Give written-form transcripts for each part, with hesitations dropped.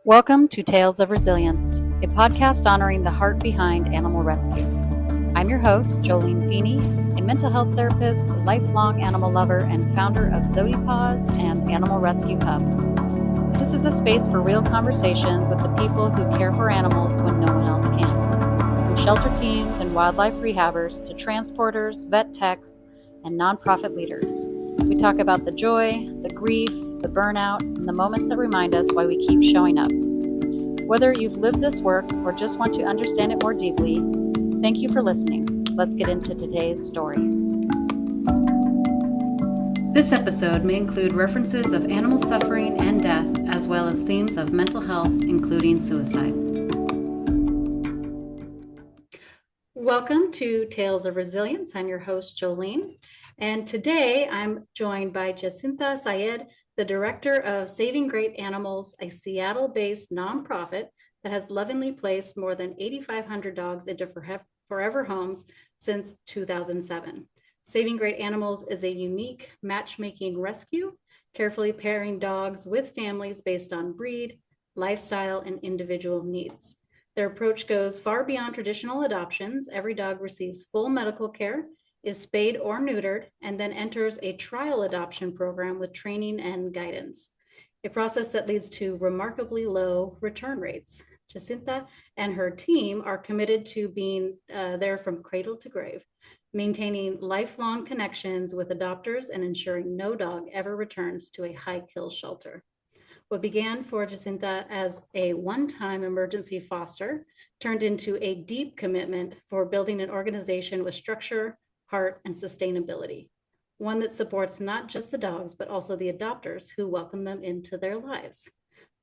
Welcome to Tales of Resilience, a podcast honoring the heart behind animal rescue. I'm your host, Jolene Feeney, a mental health therapist, lifelong animal lover, and founder of Zodipaws and Animal Rescue Hub. This is a space for real conversations with the people who care for animals when no one else can. From shelter teams and wildlife rehabbers to transporters, vet techs, and nonprofit leaders. We talk about the joy, the grief, the burnout, and the moments that remind us why we keep showing up. Whether you've lived this work or just want to understand it more deeply, thank you for listening. Let's get into today's story. This episode may include references of animal suffering and death, as well as themes of mental health, including suicide. Welcome to Tales of Resilience. I'm your host, Jolene. And today I'm joined by Jacintha Sayed, the director of Saving Great Animals, a Seattle-based nonprofit that has lovingly placed more than 8,500 dogs into forever homes since 2007. Saving Great Animals is a unique matchmaking rescue, carefully pairing dogs with families based on breed, lifestyle, and individual needs. Their approach goes far beyond traditional adoptions. Every dog receives full medical care, is spayed or neutered, and then enters a trial adoption program with training and guidance, a process that leads to remarkably low return rates. Jacintha and her team are committed to being there from cradle to grave, maintaining lifelong connections with adopters and ensuring no dog ever returns to a high-kill shelter. What began for Jacintha as a one-time emergency foster turned into a deep commitment for building an organization with structure, heart, and sustainability, one that supports not just the dogs, but also the adopters who welcome them into their lives.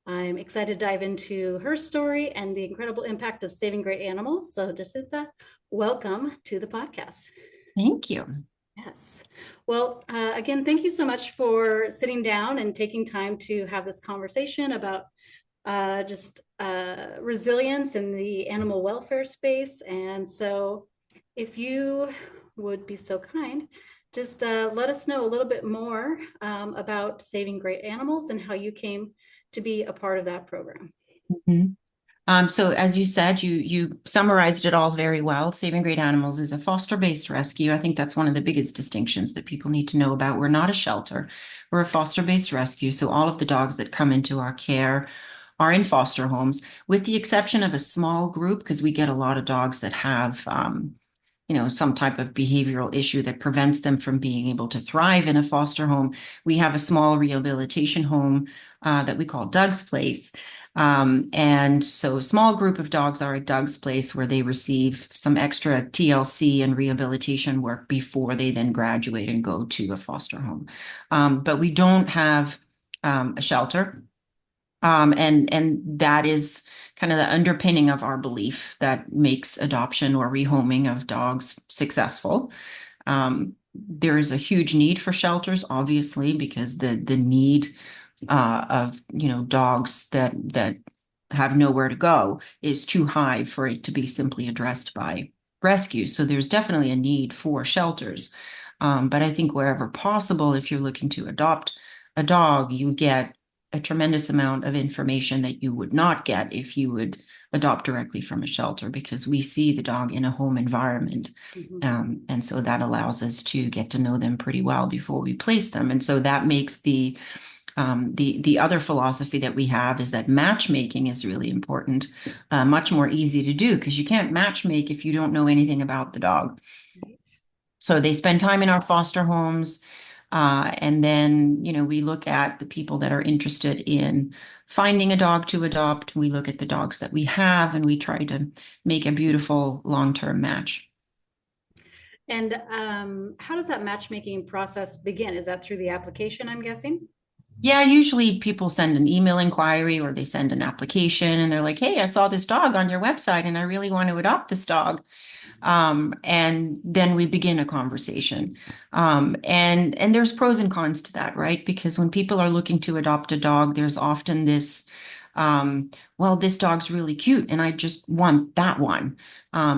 I'm excited to dive into her story and the incredible impact of saving great animals. So Jacintha, welcome to the podcast. Thank you. Yes. Well, again, thank you so much for sitting down and taking time to have this conversation about resilience in the animal welfare space. And so if you would be so kind, just let us know a little bit more about Saving Great Animals and how you came to be a part of that program. Mm-hmm. So as you said, you summarized it all very well. Saving Great Animals is a foster-based rescue. I think that's one of the biggest distinctions that people need to know about. We're not a shelter. We're a foster-based rescue. So all of the dogs that come into our care are in foster homes, with the exception of a small group, because we get a lot of dogs that have some type of behavioral issue that prevents them from being able to thrive in a foster home. We have a small rehabilitation home that we call Doug's Place. And so a small group of dogs are at Doug's Place, where they receive some extra TLC and rehabilitation work before they then graduate and go to a foster home. But we don't have a shelter. And that is kind of the underpinning of our belief that makes adoption or rehoming of dogs successful. There is a huge need for shelters, obviously, because the need of dogs that have nowhere to go is too high for it to be simply addressed by rescue. So there's definitely a need for shelters. But I think wherever possible, if you're looking to adopt a dog, you get a tremendous amount of information that you would not get if you would adopt directly from a shelter, because we see the dog in a home environment. Mm-hmm. And so that allows us to get to know them pretty well before we place them. And so that makes the other philosophy that we have is that matchmaking is really important, much more easy to do, because you can't matchmake if you don't know anything about the dog. Right. So they spend time in our foster homes. And then, we look at the people that are interested in finding a dog to adopt. We look at the dogs that we have, and we try to make a beautiful long-term match. And how does that matchmaking process begin? Is that through the application, I'm guessing? Yeah, usually people send an email inquiry or they send an application and they're like, hey, I saw this dog on your website and I really want to adopt this dog. And then we begin a conversation. And there's pros and cons to that, right? Because when people are looking to adopt a dog, there's often this, well, this dog's really cute and I just want that one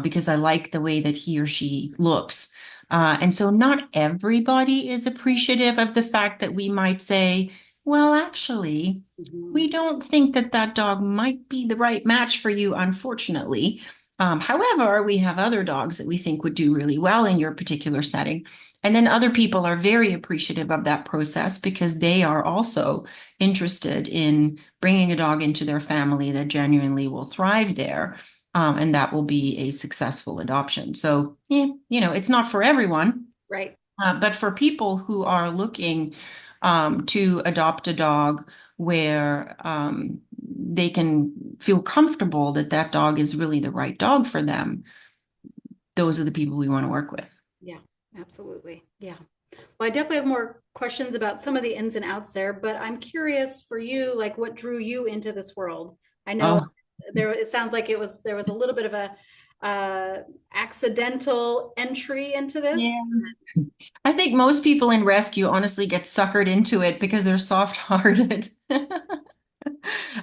because I like the way that he or she looks. And so not everybody is appreciative of the fact that we might say, Well, actually, Mhm. we don't think that that dog might be the right match for you, unfortunately. However, we have other dogs that we think would do really well in your particular setting. And then other people are very appreciative of that process because they are also interested in bringing a dog into their family that genuinely will thrive there. And that will be a successful adoption. So, yeah, it's not for everyone. Right. But for people who are looking to adopt a dog where they can feel comfortable that that dog is really the right dog for them, those are the people we want to work with. Yeah, absolutely. Yeah. Well, I definitely have more questions about some of the ins and outs there, but I'm curious for you, like what drew you into this world? I know Oh, it sounds like there was a little bit of a accidental entry into this. yeah. I think most people in rescue honestly get suckered into it because they're soft-hearted.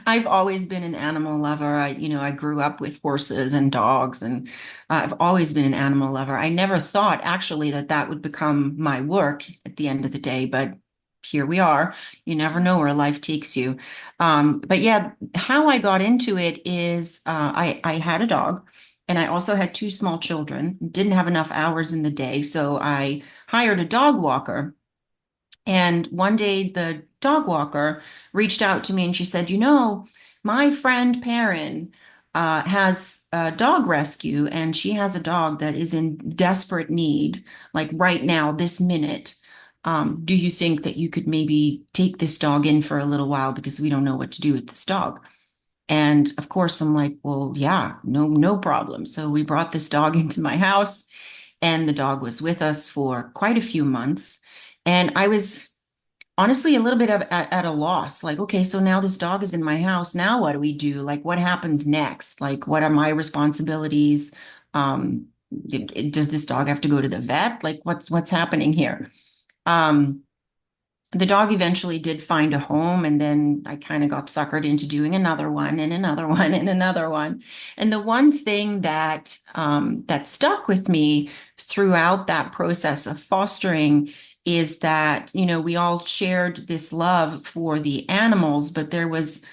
I've always been an animal lover. I grew up with horses and dogs, and I've always been an animal lover. I never thought actually that that would become my work at the end of the day, but here we are. You never know where life takes you. But yeah, how I got into it is I had a dog. And I also had two small children, didn't have enough hours in the day. So I hired a dog walker. And one day the dog walker reached out to me and she said, my friend Perrin has a dog rescue and she has a dog that is in desperate need, like right now, this minute. Do you think that you could maybe take this dog in for a little while because we don't know what to do with this dog? And of course, I'm like, well, yeah, no, no problem. So we brought this dog into my house and the dog was with us for quite a few months. And I was honestly a little bit at a loss. Like, okay, so now this dog is in my house. Now what do we do? Like, what happens next? Like, what are my responsibilities? Um, does this dog have to go to the vet? Like, what's happening here? Um, the dog eventually did find a home, and then I kind of got suckered into doing another one and another one and another one. And the one thing that stuck with me throughout that process of fostering is that, we all shared this love for the animals, but there was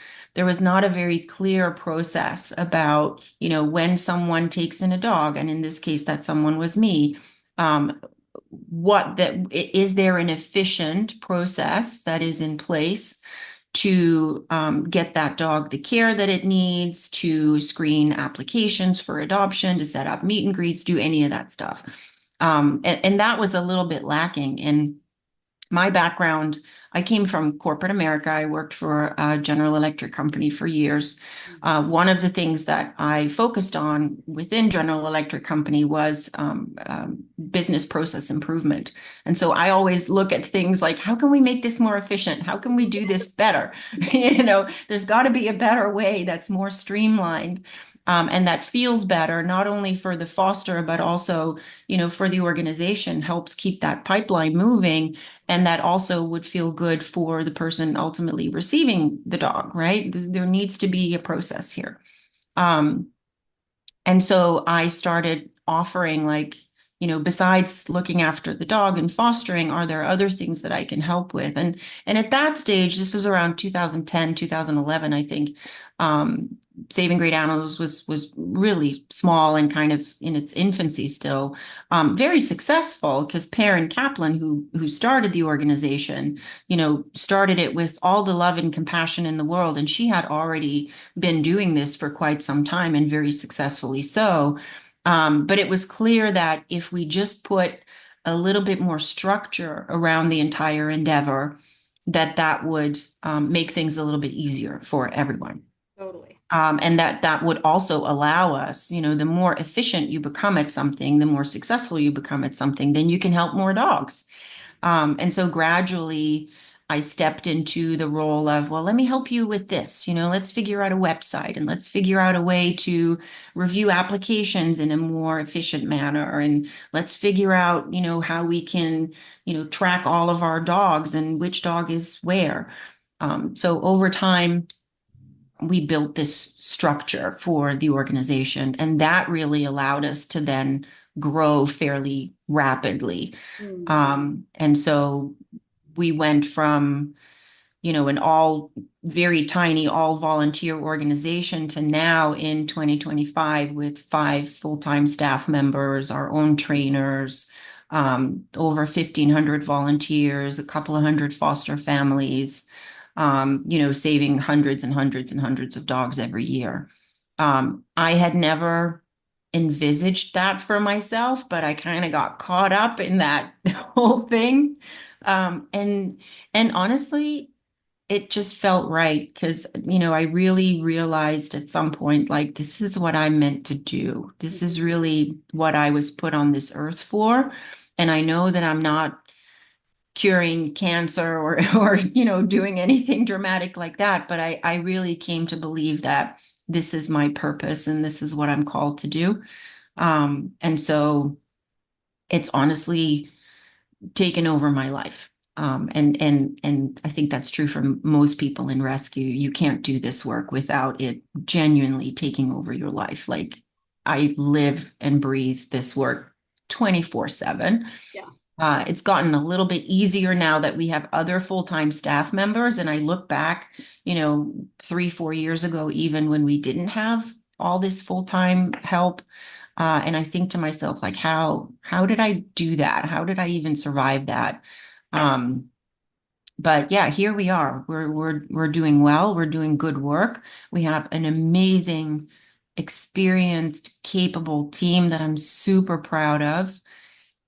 not a very clear process about, when someone takes in a dog, and in this case, that someone was me. Um, what that is there an efficient process that is in place to get that dog the care that it needs, to screen applications for adoption, to set up meet and greets, do any of that stuff. And that was a little bit lacking. In my background, I came from corporate America. I worked for a General Electric company for years. One of the things that I focused on within General Electric company was business process improvement. And so I always look at things like, how can we make this more efficient? How can we do this better? There's got to be a better way that's more streamlined. And that feels better, not only for the foster, but also, for the organization, helps keep that pipeline moving, and that also would feel good for the person ultimately receiving the dog, right? There needs to be a process here. Um, and so I started offering, like, besides looking after the dog and fostering, are there other things that I can help with? And at that stage, this was around 2010, 2011, I think. Saving Great Animals was really small and kind of in its infancy still. Very successful because Perrin Kaplan, who started the organization, started it with all the love and compassion in the world, and she had already been doing this for quite some time and very successfully so. But it was clear that if we just put a little bit more structure around the entire endeavor, that would make things a little bit easier for everyone. Totally. And that would also allow us, the more efficient you become at something, the more successful you become at something, then you can help more dogs. And so gradually I stepped into the role of, well, let me help you with this. Let's figure out a website and let's figure out a way to review applications in a more efficient manner. And let's figure out, how we can, track all of our dogs and which dog is where. So over time, we built this structure for the organization, and that really allowed us to then grow fairly rapidly. Mm. And so we went from an all very tiny, all volunteer organization to now in 2025 with 5 full-time staff members, our own trainers, over 1,500 volunteers, a couple of hundred foster families, saving hundreds and hundreds and hundreds of dogs every year. I had never envisaged that for myself, but I kind of got caught up in that whole thing. And honestly, it just felt right because, I really realized at some point, like, this is what I'm meant to do. This is Mhm. really what I was put on this earth for. And I know that I'm not curing cancer or doing anything dramatic like that, but I really came to believe that this is my purpose and this is what I'm called to do. And so it's honestly taken over my life. And I think that's true for most people in rescue. You can't do this work without it genuinely taking over your life. Like, I live and breathe this work 24/7. Yeah. It's gotten a little bit easier now that we have other full-time staff members. And I look back, 3, 4 years ago, even when we didn't have all this full-time help. And I think to myself, like, how did I do that? How did I even survive that? Um, but yeah, here we are. We're doing well. We're doing good work. We have an amazing, experienced, capable team that I'm super proud of.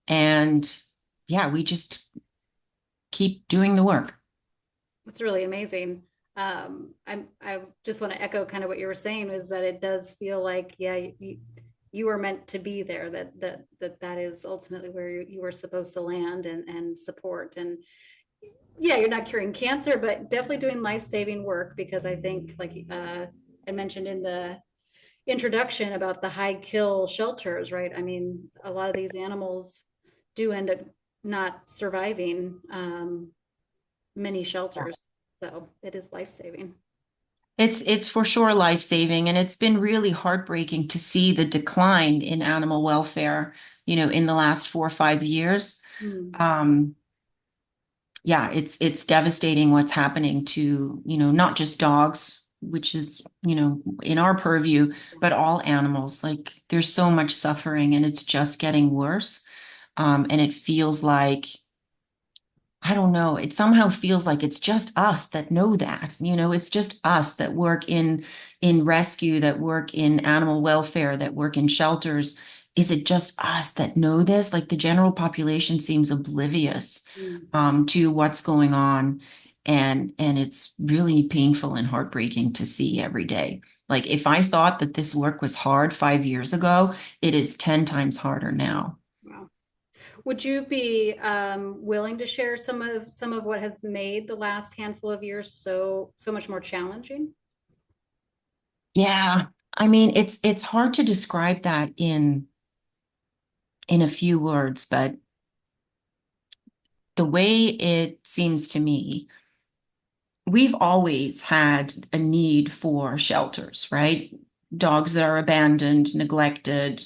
And yeah, we just keep doing the work. It's really amazing. I just want to echo kind of what you were saying is that it does feel like, yeah, you were meant to be there, that is ultimately where you were supposed to land and support. And yeah, you're not curing cancer, but definitely doing life-saving work because I think like I mentioned in the introduction about the high kill shelters, right? I mean, a lot of these animals do end up not surviving many shelters. So it is life saving. It's for sure life-saving, and it's been really heartbreaking to see the decline in animal welfare, in the last 4 or 5 years. Mm, Um, yeah, it's devastating what's happening to, not just dogs, which is, in our purview, but all animals. Like, there's so much suffering and it's just getting worse. And it feels like, I don't know, it somehow feels like it's just us that know that, it's just us that work in rescue, that work in animal welfare, that work in shelters. Is it just us that know this? Like, the general population seems oblivious mm. to what's going on. And it's really painful and heartbreaking to see every day. Like, if I thought that this work was hard 5 years ago, it is 10 times harder now. Wow. Would you be willing to share some of what has made the last handful of years so much more challenging? Yeah. I mean, it's hard to describe that in a few words, but the way it seems to me, we've always had a need for shelters, right? Dogs that are abandoned, neglected,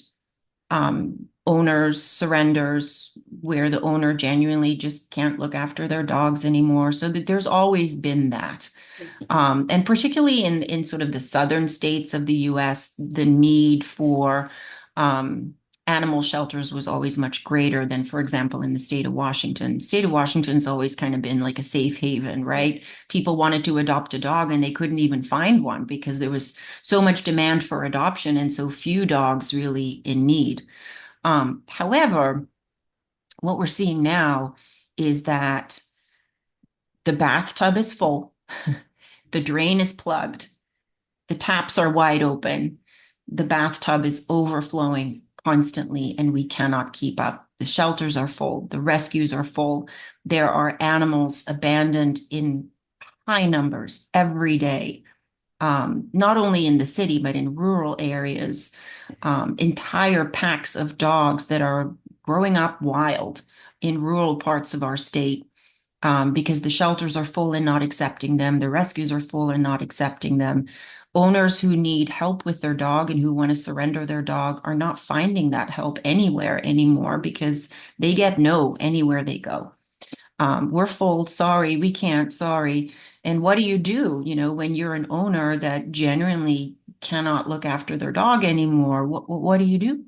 owners surrenders where the owner genuinely just can't look after their dogs anymore. So that there's always been that. Yeah. And particularly in sort of the southern states of the US, the need for um, animal shelters was always much greater than, for example, in the state of Washington. State of Washington's always kind of been like a safe haven, Yeah. right? People wanted to adopt a dog and they couldn't even find one because there was so much demand for adoption and so few dogs really in need. However, what we're seeing now is that the bathtub is full, the drain is plugged, the taps are wide open, the bathtub is overflowing constantly, and we cannot keep up. The shelters are full, the rescues are full. There are animals abandoned in high numbers every day, not only in the city, but in rural areas. Entire packs of dogs that are growing up wild in rural parts of our state because the shelters are full and not accepting them. The rescues are full and not accepting them. Owners who need help with their dog and who want to surrender their dog are not finding that help anywhere anymore because they get no anywhere they go. We're full, sorry, we can't, sorry. And what do, when you're an owner that genuinely cannot look after their dog anymore? What do you do?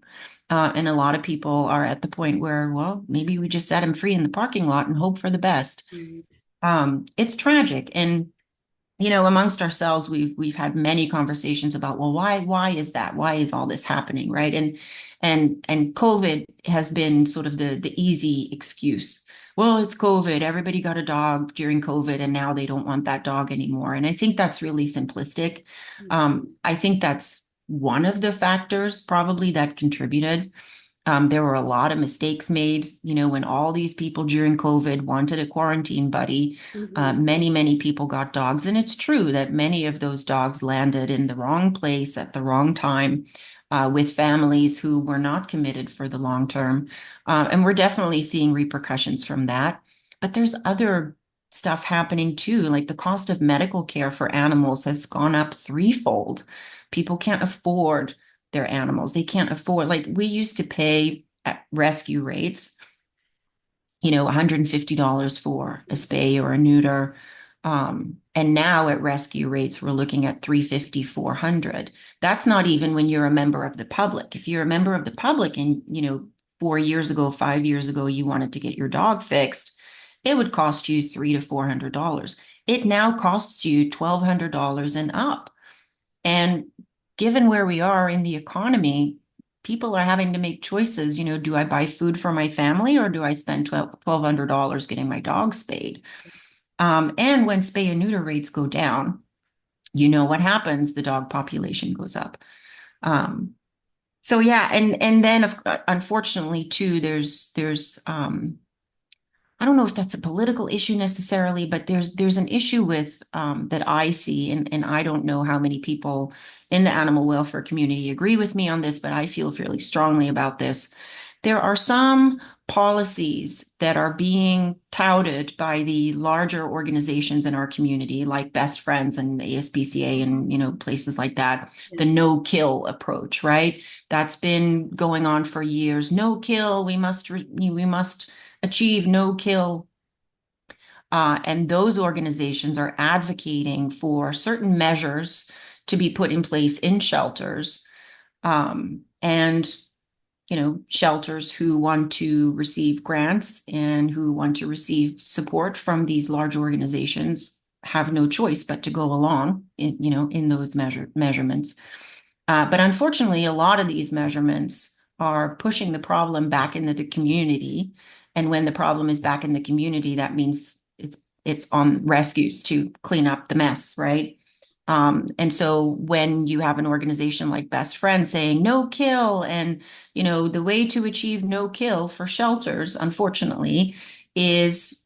And a lot of people are at the point where, well, maybe we just set him free in the parking lot and hope for the best. Right. It's tragic. And amongst ourselves, we've had many conversations about, well, why is that? Why is all this happening, right? And COVID has been sort of the easy excuse. Well, it's COVID. Everybody got a dog during COVID, and now they don't want that dog anymore. And I think that's really simplistic. I think that's one of the factors probably that contributed. There were a lot of mistakes made, when all these people during COVID wanted a quarantine buddy. Mhm. Many people got dogs. And it's true that many of those dogs landed in the wrong place at the wrong time, with families who were not committed for the long term. And we're definitely seeing repercussions from that. But there's other stuff happening too, like the cost of medical care for animals has gone up threefold. People can't afford their animals. They can't afford, like we used to pay at rescue rates, $150 for a spay or a neuter. And now at rescue rates, we're looking at 350, 400. That's not even when you're a member of the public. If you're a member of the public and, 4 years ago, 5 years ago, you wanted to get your dog fixed, it would cost you $300 to $400. It now costs you $1,200 and up. And given where we are in the economy, people are having to make choices. Do I buy food for my family or do I spend $1,200 getting my dog spayed? And when spay and neuter rates go down, what happens? The dog population goes up. So yeah, and then unfortunately too, there's I don't know if that's a political issue necessarily, but there's an issue with that I see, and I don't know how many people in the animal welfare community agree with me on this, but I feel fairly strongly about this. There are some policies that are being touted by the larger organizations in our community, like Best Friends and the ASPCA and places like that. Yeah. The no kill approach, right? That's been going on for years. No kill. We must achieve no kill. And those organizations are advocating for certain measures to be put in place in shelters. And shelters who want to receive grants and who want to receive support from these large organizations have no choice but to go along in those measurements. But unfortunately, a lot of these measurements are pushing the problem back into the community. And when the problem is back in the community, that means it's on rescues to clean up the mess, right? And so when you have an organization like Best Friends saying no kill, and the way to achieve no kill for shelters, unfortunately, is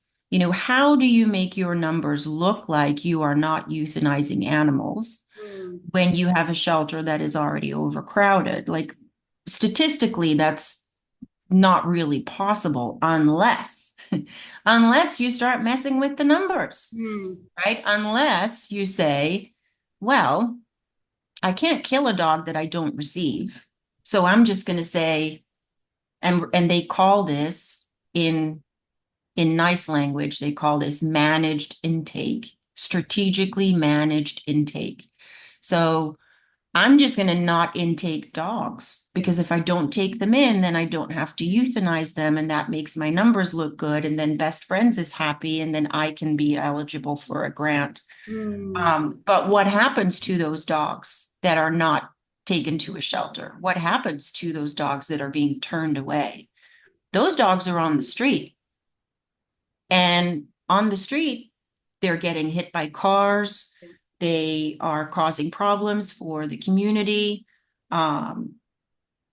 how do you make your numbers look like you are not euthanizing animals Mm. when you have a shelter that is already overcrowded? Like statistically, that's not really possible unless you start messing with the numbers, Mm. right? Unless you say, well, I can't kill a dog that I don't receive. So I'm just going to say, and they call this in nice language, they call this managed intake, strategically managed intake. So I'm just going to not intake dogs because if I don't take them in, then I don't have to euthanize them. And that makes my numbers look good. And then Best Friends is happy. And then I can be eligible for a grant. Mm. But what happens to those dogs that are not taken to a shelter? What happens to those dogs that are being turned away? Those dogs are on the street. And on the street, they're getting hit by cars. They are causing problems for the community. Um,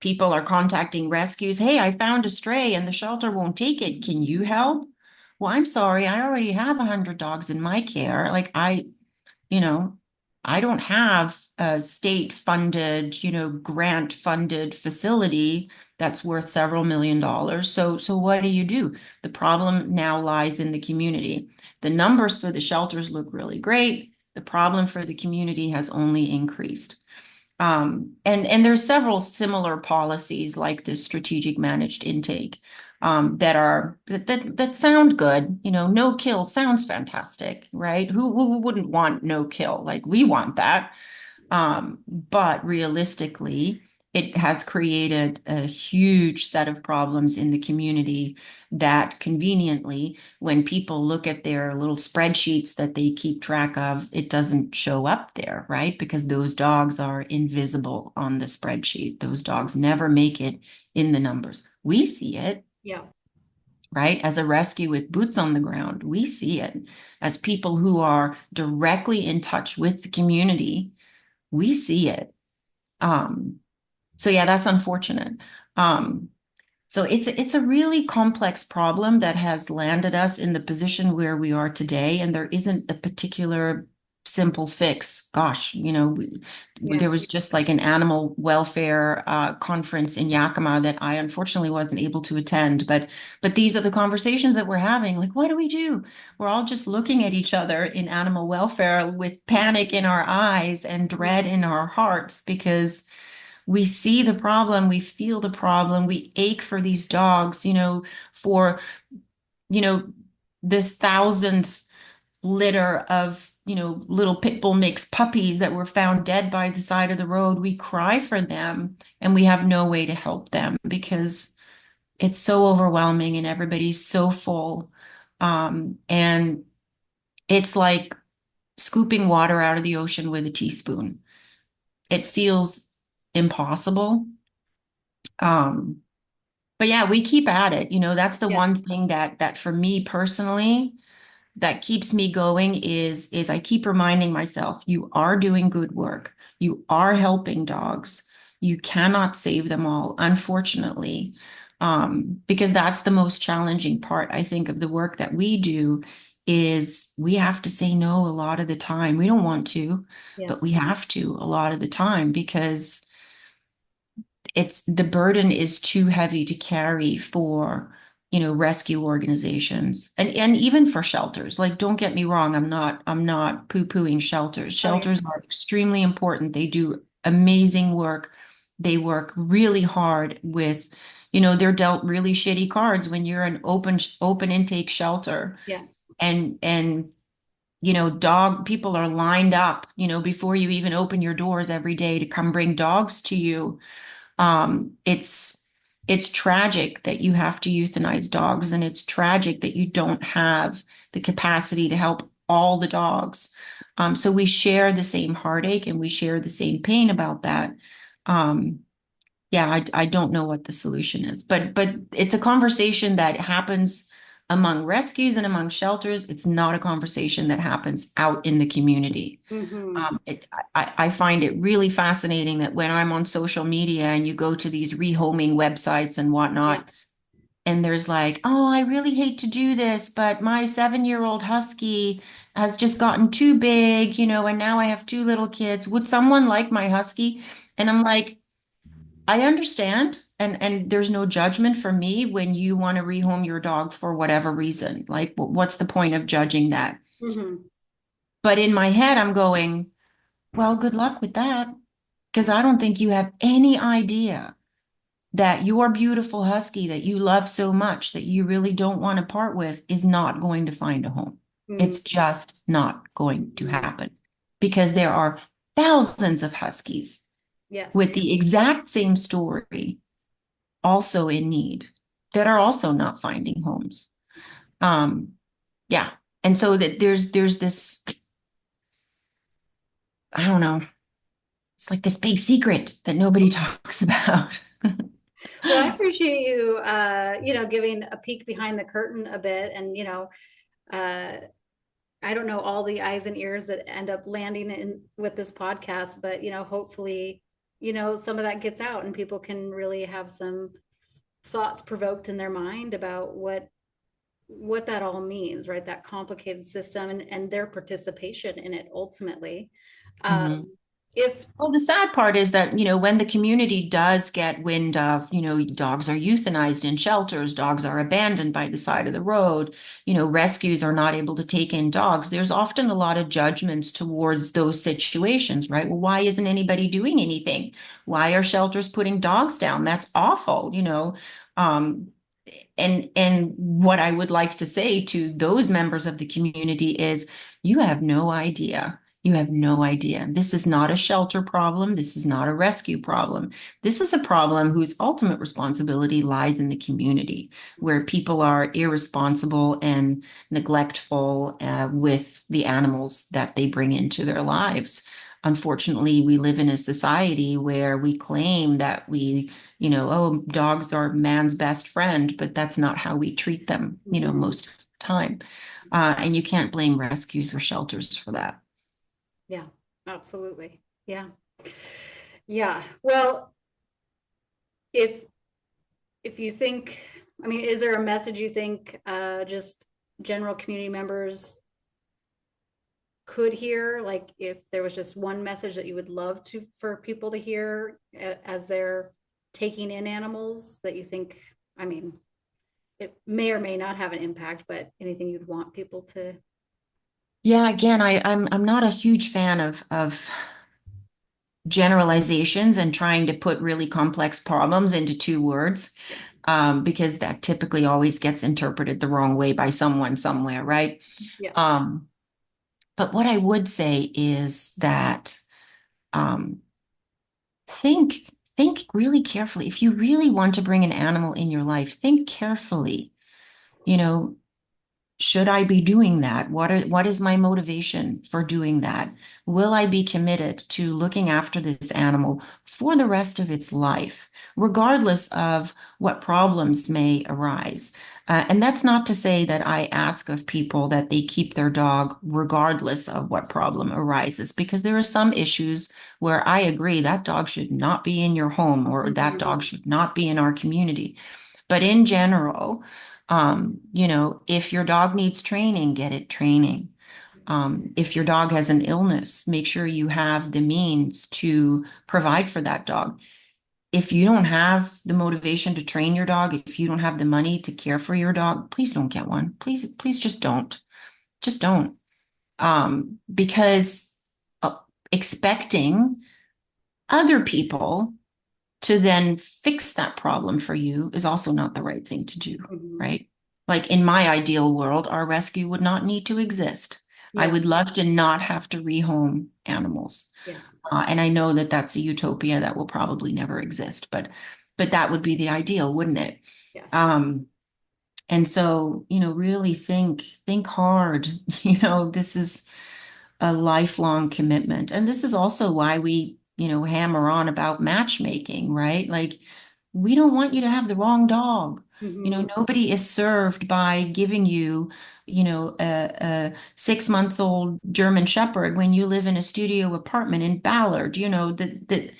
People are contacting rescues. Hey, I found a stray and the shelter won't take it. Can you help? Well, I'm sorry. I already have 100 dogs in my care. Like you know, I don't have a state funded, grant funded facility that's worth several $1 million. So what do? The problem now lies in the community. The numbers for the shelters look really great. The problem for the community has only increased. And there's several similar policies like this strategic managed intake. that sound good. No kill sounds fantastic, right? Who wouldn't want no kill? Like we want that. But realistically, it has created a huge set of problems in the community that conveniently, when people look at their little spreadsheets that they keep track of, it doesn't show up there, right? Because those dogs are invisible on the spreadsheet. Those dogs never make it in the numbers. We see it, Yeah. right? As a rescue with boots on the ground, we see it. As people who are directly in touch with the community, we see it. Um, so yeah, that's unfortunate. Um, so it's a really complex problem that has landed us in the position where we are today, and there isn't a particular simple fix. Gosh, Yeah. there was just like an animal welfare conference in Yakima that I unfortunately wasn't able to attend, but these are the conversations that we're having. Like, what do we do? We're all just looking at each other in animal welfare with panic in our eyes and dread in our hearts because we see the problem, we feel the problem, we ache for these dogs, for, you know, the thousandth litter of, little pit bull mix puppies that were found dead by the side of the road. We cry for them and we have no way to help them because it's so overwhelming and everybody's so full. And it's like scooping water out of the ocean with a teaspoon. It feels impossible. Um, But yeah, we keep at it. That's the Yeah. one thing that for me personally, that keeps me going is I keep reminding myself, you are doing good work. You are helping dogs. You cannot save them all, unfortunately. Because that's the most challenging part, I think, of the work that we do is we have to say no a lot of the time. We don't want to, Yeah. but we have to a lot of the time because it's the burden is too heavy to carry for rescue organizations and even for shelters. Like, don't get me wrong, I'm not poo-pooing shelters. Oh, yeah. Shelters are extremely important. They do amazing work. They work really hard with, they're dealt really shitty cards when you're an open intake shelter Yeah. and dog people are lined up, before you even open your doors every day to come bring dogs to you. It's tragic that you have to euthanize dogs, and it's tragic that you don't have the capacity to help all the dogs. So we share the same heartache and we share the same pain about that. Um, yeah, I don't know what the solution is, but it's a conversation that happens among rescues and among shelters. It's not a conversation that happens out in the community. Hmm. I find it really fascinating that when I'm on social media and you go to these rehoming websites and Yeah. whatnot, and there's like, oh, I really hate to do this, but my 7-year-old husky has just gotten too big, and now I have two little kids. Would someone like my husky? And I'm like, I understand, and there's no judgment for me when you want to rehome your dog for whatever reason. Like, what's the point of judging that? Hmm. But in my head, I'm going, well, good luck with that. Because I don't think you have any idea that your beautiful husky that you love so much that you really don't want to part with is not going to find a home. It's just not going to Hmm. happen because there are thousands of huskies with Yes. the exact same story also in need that are also not finding homes. Um, yeah. And so that there's this, I don't know, it's like this big secret that nobody talks about. Well, I appreciate you, giving a peek behind the curtain a bit, and uh, I don't know all the eyes and ears that end up landing in with this podcast, but hopefully, some of that gets out and people can really have some thoughts provoked in their mind about what that all means, right? That complicated system and their participation in it ultimately. Mhm. If Well, the sad part is that, when the community does get wind of, dogs are euthanized in shelters, dogs are abandoned by the side of the road, rescues are not able to take in dogs, there's often a lot of judgments towards those situations, right? Well, why isn't anybody doing anything? Why are shelters putting dogs down? That's awful. Um, and what I would like to say to those members of the community is you have no idea. You have no idea. This is not a shelter problem. This is not a rescue problem. This is a problem whose ultimate responsibility lies in the community, where people are irresponsible and neglectful with the animals that they bring into their lives. Unfortunately, we live in a society where we claim that oh, dogs are man's best friend, but that's not how we treat them, Mhm. most of the time. And you can't blame rescues or shelters for that. Yeah, absolutely. Yeah. Yeah. Well, if you think, I mean, is there a message you think just general community members could hear? Like if there was just one message that you would love to for people to hear as they're taking in animals that you think, I mean, it may or may not have an impact, but anything you'd want people to. Yeah, again, I'm not a huge fan of generalizations and trying to put really complex problems into two words, Yeah. because that typically always gets interpreted the wrong way by someone somewhere, right? Yeah. Um, but what I would say is that um, think really carefully. If you really want to bring an animal in your life, think carefully. You know, should I be doing that? What is my motivation for doing that? Will I be committed to looking after this animal for the rest of its life, regardless of what problems may arise? And that's not to say that I ask of people that they keep their dog regardless of what problem arises, because there are some issues where I agree that dog should not be in your home or that Mhm. dog should not be in our community. But in general, if your dog needs training, get it training. If your dog has an illness, make sure you have the means to provide for that dog. If you don't have the motivation to train your dog, if you don't have the money to care for your dog, please don't get one. Please just don't. Just don't. Because uh, expecting other people to then fix that problem for you is also not the right thing to do, Mhm. right? Like in my ideal world, our rescue would not need to exist. I Yeah. would love to not have to rehome animals. Yeah. And I know that that's a utopia that will probably never exist, but that would be the ideal, wouldn't it? Yes. Um, and so, really think hard. This is a lifelong commitment. And this is also why we, hammer on about matchmaking, right? Like, we don't want you to have the wrong dog. Mhm. Nobody is served by giving you, a 6 months old German Shepherd when you live in a studio apartment in Ballard. That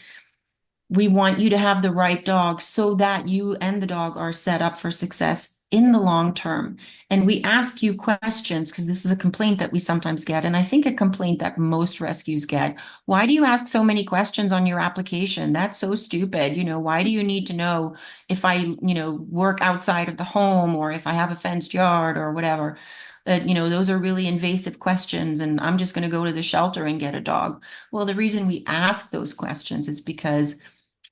we want you to have the right dog so that you and the dog are set up for success in the long term. And we ask you questions because this is a complaint that we sometimes get. And I think a complaint that most rescues get. Why do you ask so many questions on your application? That's so stupid. Why do you need to know if I, work outside of the home or if I have a fenced yard or whatever? Those are really invasive questions, and I'm just going to go to the shelter and get a dog. Well, the reason we ask those questions is because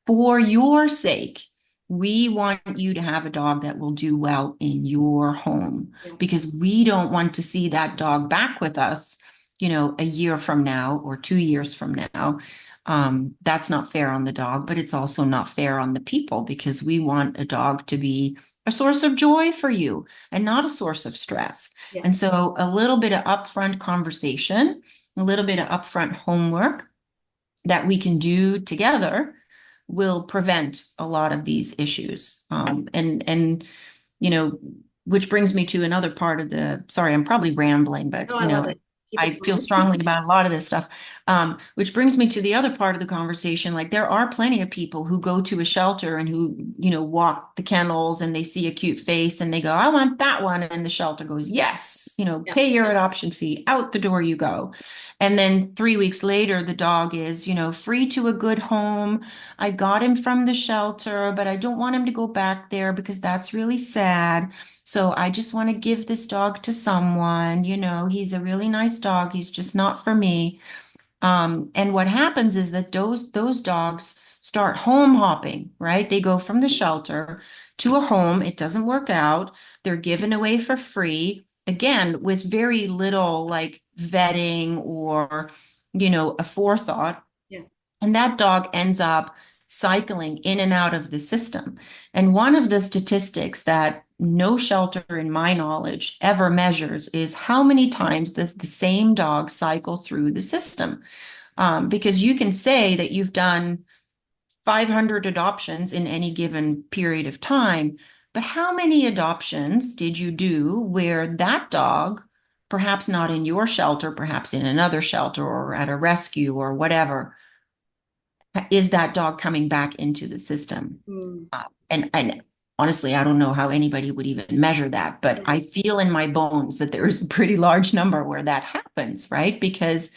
for your sake, we want you to have a dog that will do well in your home Yeah. because we don't want to see that dog back with us, a year from now or 2 years from now. That's not fair on the dog, but it's also not fair on the people because we want a dog to be a source of joy for you and not a source of stress. Yeah. And so a little bit of upfront conversation, a little bit of upfront homework that we can do together will prevent a lot of these issues. And you know, which brings me to another part of the, sorry, I'm probably rambling, but Oh, I love it. Keep it I feel going. strongly about a lot of this stuff. Which brings me to the other part of the conversation. Like there are plenty of people who go to a shelter and who, walk the kennels and they see a cute face and they go, I want that one. And the shelter goes, yes, Yeah. pay your adoption fee, out the door you go. And then 3 weeks later, the dog is, free to a good home. I got him from the shelter, but I don't want him to go back there because that's really sad. So I just want to give this dog to someone. He's a really nice dog. He's just not for me. And what happens is that those dogs start home hopping, right? They go from the shelter to a home. It doesn't work out. They're given away for free, again, with very little like vetting or, a forethought. Yeah. And that dog ends up cycling in and out of the system. And one of the statistics that no shelter, in my knowledge, ever measures is how many times does the same dog cycle through the system. Because you can say that you've done 500 adoptions in any given period of time, but how many adoptions did you do where that dog, perhaps not in your shelter, perhaps in another shelter or at a rescue or whatever, is that dog coming back into the system? Mm, And honestly, I don't know how anybody would even measure that, but I right. feel in my bones that there is a pretty large number where that happens, right? Because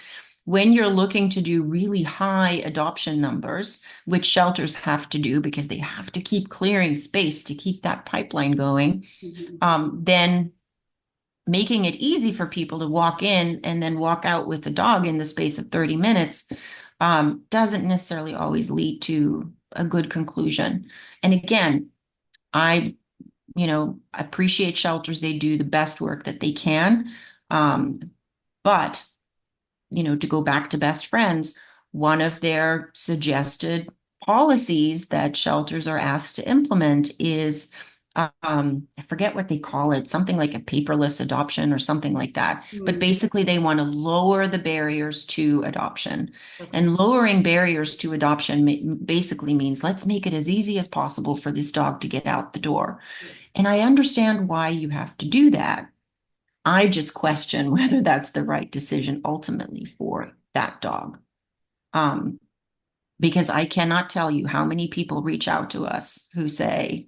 when you're looking to do really high adoption numbers, which shelters have to do because they have to keep clearing space to keep that pipeline going, Mhm. then making it easy for people to walk in and then walk out with the dog in the space of 30 minutes doesn't necessarily always lead to a good conclusion. And again, I, appreciate shelters. They do the best work that they can. Um, but to go back to best friends, one of their suggested policies that shelters are asked to implement is I forget what they call it, something like a paperless adoption or something like that. But Mm, basically, they want to lower the barriers to adoption. okay. And lowering barriers to adoption basically means let's make it as easy as possible for this dog to get out the door. Yeah. And I understand why you have to do that. I just question whether that's the right decision ultimately for that dog. Um, because I cannot tell you how many people reach out to us who say,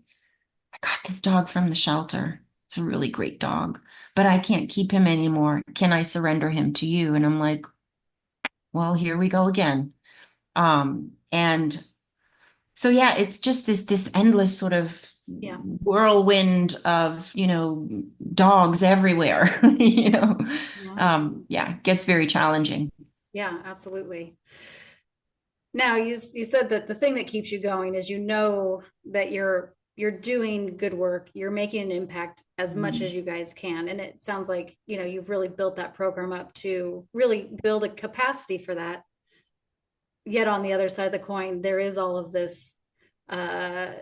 I got this dog from the shelter. It's a really great dog, but I can't keep him anymore. Can I surrender him to you? And I'm like, well, here we go again. And so yeah, it's just this endless sort of Yeah. whirlwind of, dogs everywhere, Yeah. Yeah, it gets very challenging. Yeah, absolutely. Now, you said that the thing that keeps you going is that you're doing good work, you're making an impact as much as you guys can, and it sounds like you've really built that program up to really build a capacity for that. Yet on the other side of the coin, there is all of this uh,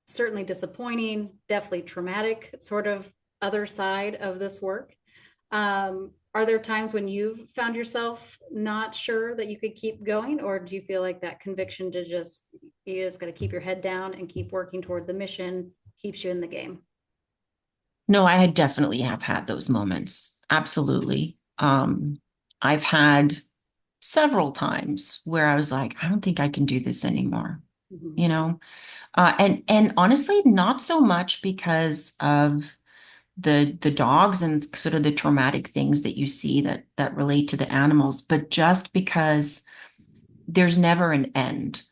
certainly disappointing, definitely traumatic sort of other side of this work. Are there times when you've found yourself not sure that you could keep going, or do you feel like that conviction to you just got to keep your head down and keep working toward the mission keeps you in the game? No, I definitely have had those moments. Absolutely. I've had several times where I was like, I don't think I can do this anymore, Mhm. you know? And honestly, not so much because of the dogs and sort of the traumatic things that you see that relate to the animals, but just because there's never an end.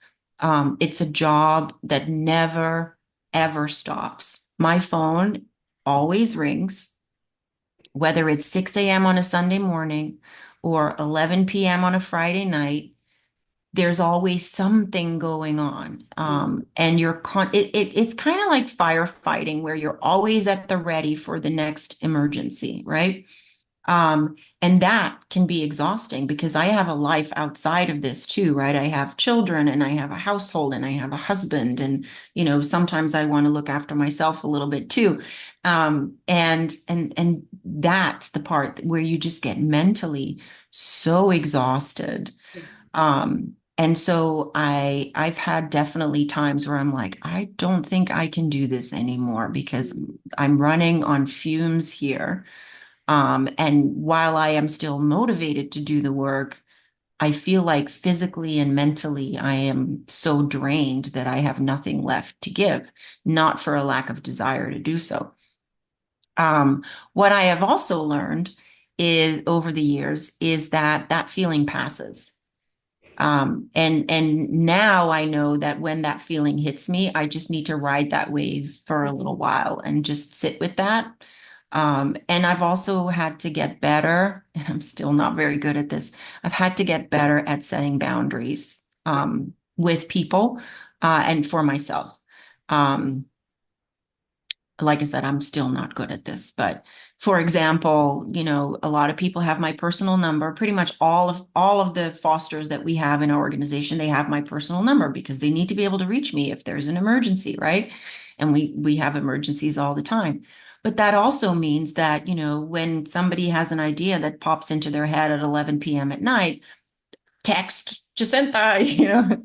It's a job that never ever stops. My phone always rings, whether it's 6 a.m. on a Sunday morning or 11 p.m. on a Friday night. There's always something going on. Mhm. And it's kind of like firefighting where you're always at the ready for the next emergency, right? And that can be exhausting because I have a life outside of this too, right? I have children and I have a household and I have a husband. And, sometimes I want to look after myself a little bit too. And that's the part where you just get mentally so exhausted. Yeah. And so I've had definitely times where I'm like, I don't think I can do this anymore because Mhm. I'm running on fumes here. And while I am still motivated to do the work, I feel like physically and mentally I am so drained that I have nothing left to give, not for a lack of desire to do so. What I have also learned is over the years is that that feeling passes. And now I know that when that feeling hits me, I just need to ride that wave for a little Mhm. while and just sit with that. And I've also had to get better, and I'm still not very good at this. I've had to get better at setting boundaries. Yeah. with people and for myself. Um, like I said, I'm still not good at this, but for example, a lot of people have my personal number. Pretty much all of the fosters that we have in our organization, they have my personal number because they need to be able to reach me if there's an emergency, right? And we have emergencies all the time. But that also means that, when somebody has an idea that pops into their head at 11 p.m. at night, text Jacintha,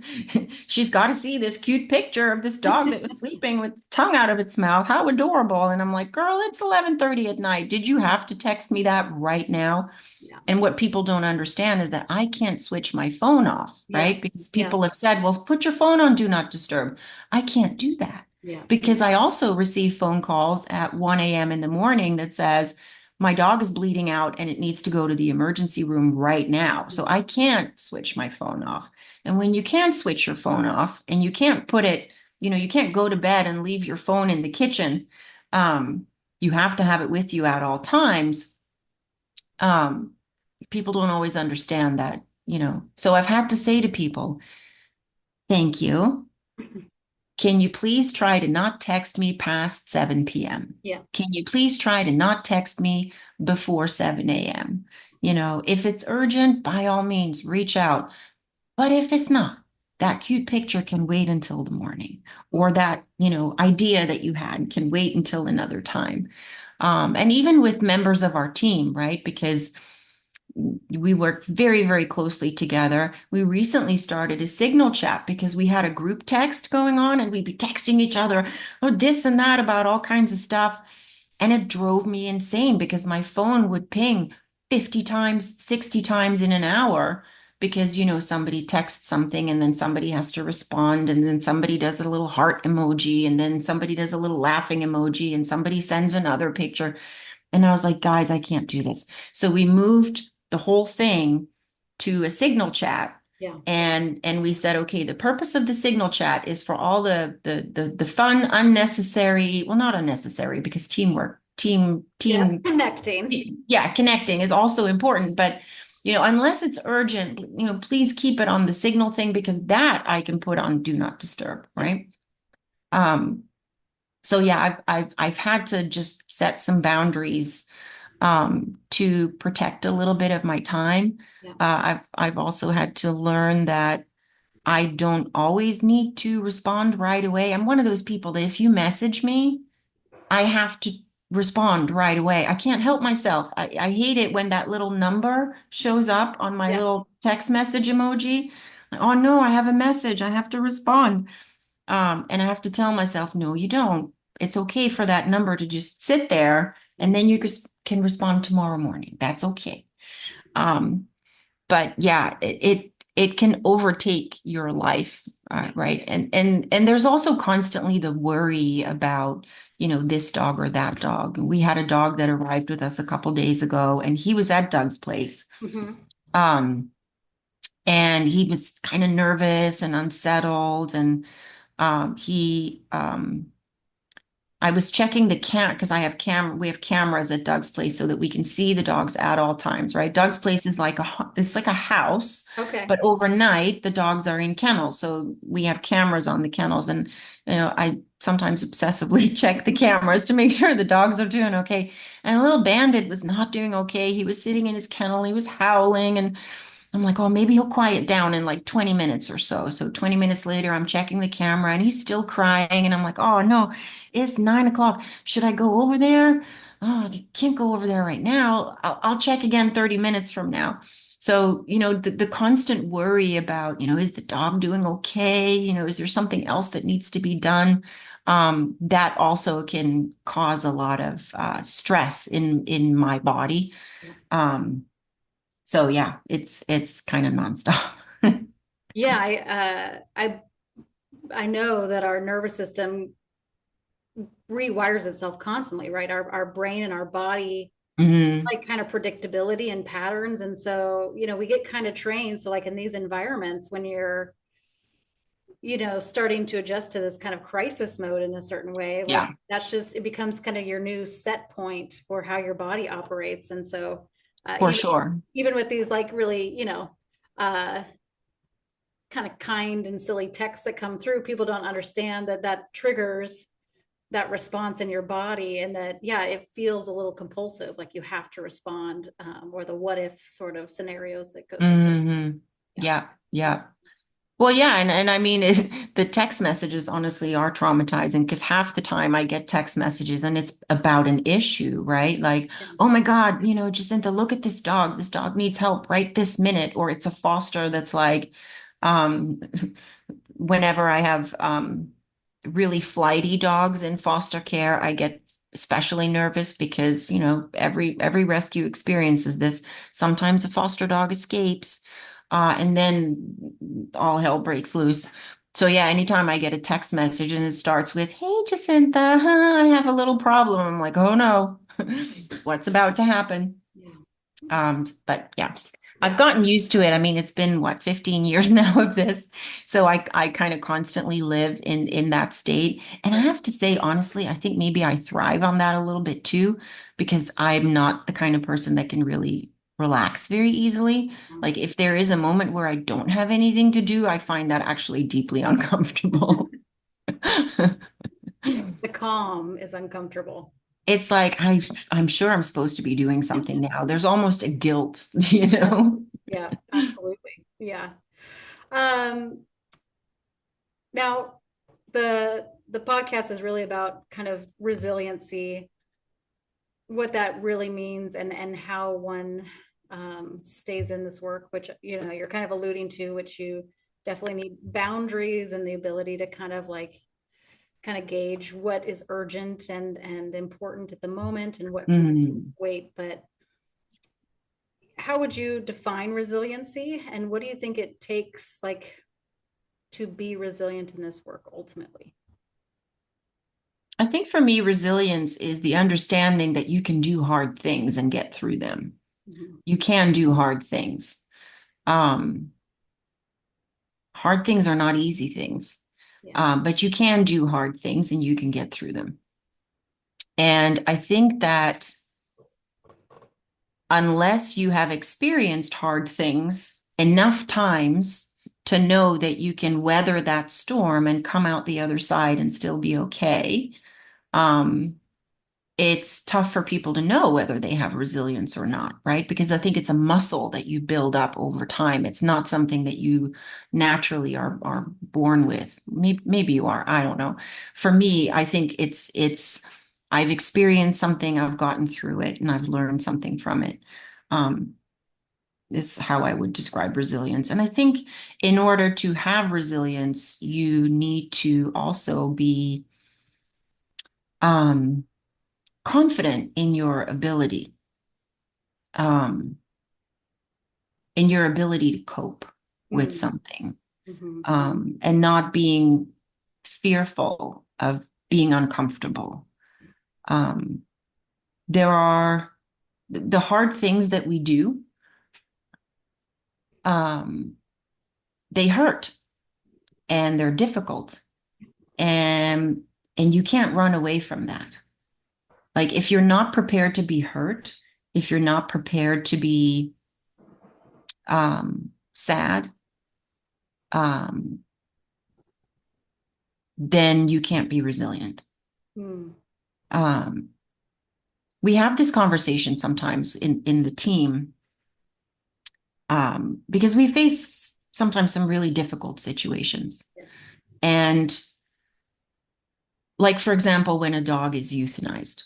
she's got to see this cute picture of this dog that was sleeping with the tongue out of its mouth. How adorable. And I'm like, girl, it's 11:30 at night. Did you have to text me that right now? Yeah. And what people don't understand is that I can't switch my phone off, Yeah. right? Because Yeah. people have said, well, put your phone on do not disturb. I can't do that Yeah. because I also receive phone calls at 1 a.m. in the morning that says, my dog is bleeding out and it needs to go to the emergency room right now. So I can't switch my phone off. And when you can't switch your phone off and you can't put it, you can't go to bed and leave your phone in the kitchen. Um, you have to have it with you at all times. Um, People don't always understand that. So I've had to say to people, thank you. Can you please try to not text me past 7 p.m.? Yeah. Can you please try to not text me before 7 a.m.? If it's urgent, by all means, reach out. But if it's not, that cute picture can wait until the morning, or that, idea that you had can wait until another time. And even with members of our team, right? Because we work very, very closely together. We recently started a signal chat because we had a group text going on and we'd be texting each other, oh, this and that about all kinds of stuff. And it drove me insane because my phone would ping 50 times, 60 times in an hour because, somebody texts something and then somebody has to respond and then somebody does a little heart emoji and then somebody does a little laughing emoji and somebody sends another picture. And I was like, guys, I can't do this. So we moved the whole thing to a signal chat. Yeah. And we said, okay, the purpose of the signal chat is for all the fun, unnecessary, well, not unnecessary because teamwork, Yes. team, Connecting. yeah, connecting is also important. But unless it's urgent, please keep it on the signal thing because that I can put on do not disturb, Yeah. right? Um, so yeah, I've had to just set some boundaries to protect a little bit of my time. Yeah. I've also had to learn that I don't always need to respond right away. I'm one of those people that if you message me, I have to respond right away. I can't help myself. I hate it when that little number shows up on my Yeah. little text message emoji. Oh no, I have a message. I have to respond. And I have to tell myself, no, you don't. It's okay for that number to just sit there and then you can respond tomorrow morning. That's okay. Um, but yeah, it can overtake your life, right? And there's also constantly the worry about, this dog or that dog. We had a dog that arrived with us a couple days ago, and he was at Doug's place. Hmm. Um, and he was kind of nervous and unsettled, and he I was checking the because we have cameras at Doug's place so that we can see the dogs at all times, right? Doug's place is it's like a house, Okay. but overnight the dogs are in kennels. So we have cameras on the kennels and I sometimes obsessively check the cameras to make sure the dogs are doing okay. And a little bandit was not doing okay. He was sitting in his kennel, he was howling and I'm like, oh, maybe he'll quiet down in like 20 minutes or so. So 20 minutes later, I'm checking the camera and he's still crying. And I'm like, oh no, it's 9 o'clock. Should I go over there? Oh, I can't go over there right now. I'll check again 30 minutes from now. So, the constant worry about, is the dog doing okay? Is there something else that needs to be done? That also can cause a lot of stress in my body. Yeah. So yeah, it's kind of nonstop. Yeah. I know that our nervous system rewires itself constantly, right? Our brain and our body Mhm. like kind of predictability and patterns. And so, we get kind of trained. So like in these environments, when you're, starting to adjust to this kind of crisis mode in a certain way, like Yeah, it becomes kind of your new set point for how your body operates. And so, for sure. even with these like really, uh, kind of kind and silly texts that come through, people don't understand that that triggers that response in your body, and that, yeah, it feels a little compulsive, like you have to respond, or the what if sort of scenarios that go through. Hmm. Yeah. Yeah, yeah. Well, yeah, and I mean the text messages honestly are traumatizing because half the time I get text messages and it's about an issue, right? Like, Yeah. oh my God, Jacinta, look at this dog. This dog needs help right this minute. Or it's a foster that's like, um, whenever I have really flighty dogs in foster care, I get especially nervous because, every rescue experiences this. Sometimes a foster dog escapes, and then all hell breaks loose. So yeah, anytime I get a text message and it starts with, "Hey, Jacintha, I have a little problem," I'm like, "Oh no, what's about to happen?" Yeah. But yeah, I've Yeah. gotten used to it. I mean, it's been what, 15 years now of this. So I kind of constantly live in that state. And I have to say, honestly, I think maybe I thrive on that a little bit too, because I'm not the kind of person that can really relax very easily. Like if there is a moment where I don't have anything to do, I find that actually deeply uncomfortable. The calm is uncomfortable. It's like I'm sure I'm supposed to be doing something now. There's almost a guilt, you know? Yeah, absolutely. Yeah. Um, Now, the podcast is really about kind of resiliency, what that really means, and how one stays in this work, which you're kind of alluding to, which you definitely need boundaries and the ability to kind of gauge what is urgent and important at the moment and what can Mm. wait. But how would you define resiliency, and what do you think it takes, like, to be resilient in this work ultimately? I think for me, resilience is the understanding that you can do hard things and get through them. Mhm. You can do hard things. Um, Hard things are not easy things, Yeah. but you can do hard things and you can get through them. And I think that unless you have experienced hard things enough times to know that you can weather that storm and come out the other side and still be okay, um, it's tough for people to know whether they have resilience or not, right? Because I think it's a muscle that you build up over time. It's not something that you naturally are born with. Maybe you are, I don't know. For me, I think it's I've experienced something, I've gotten through it, and I've learned something from it. Um, is how I would describe resilience. And I think in order to have resilience, you need to also be um, confident um, in your ability to cope with Mm. something, Mhm. and not being fearful of being uncomfortable. Um, there are the hard things that we do, um, they hurt and they're difficult, and you can't run away from that. Like if you're not prepared to be hurt, if you're not prepared to be sad, um, then you can't be resilient. Mm. Um, we have this conversation sometimes in the team, because we face sometimes some really difficult situations. Yes. And like, for example, when a dog is euthanized,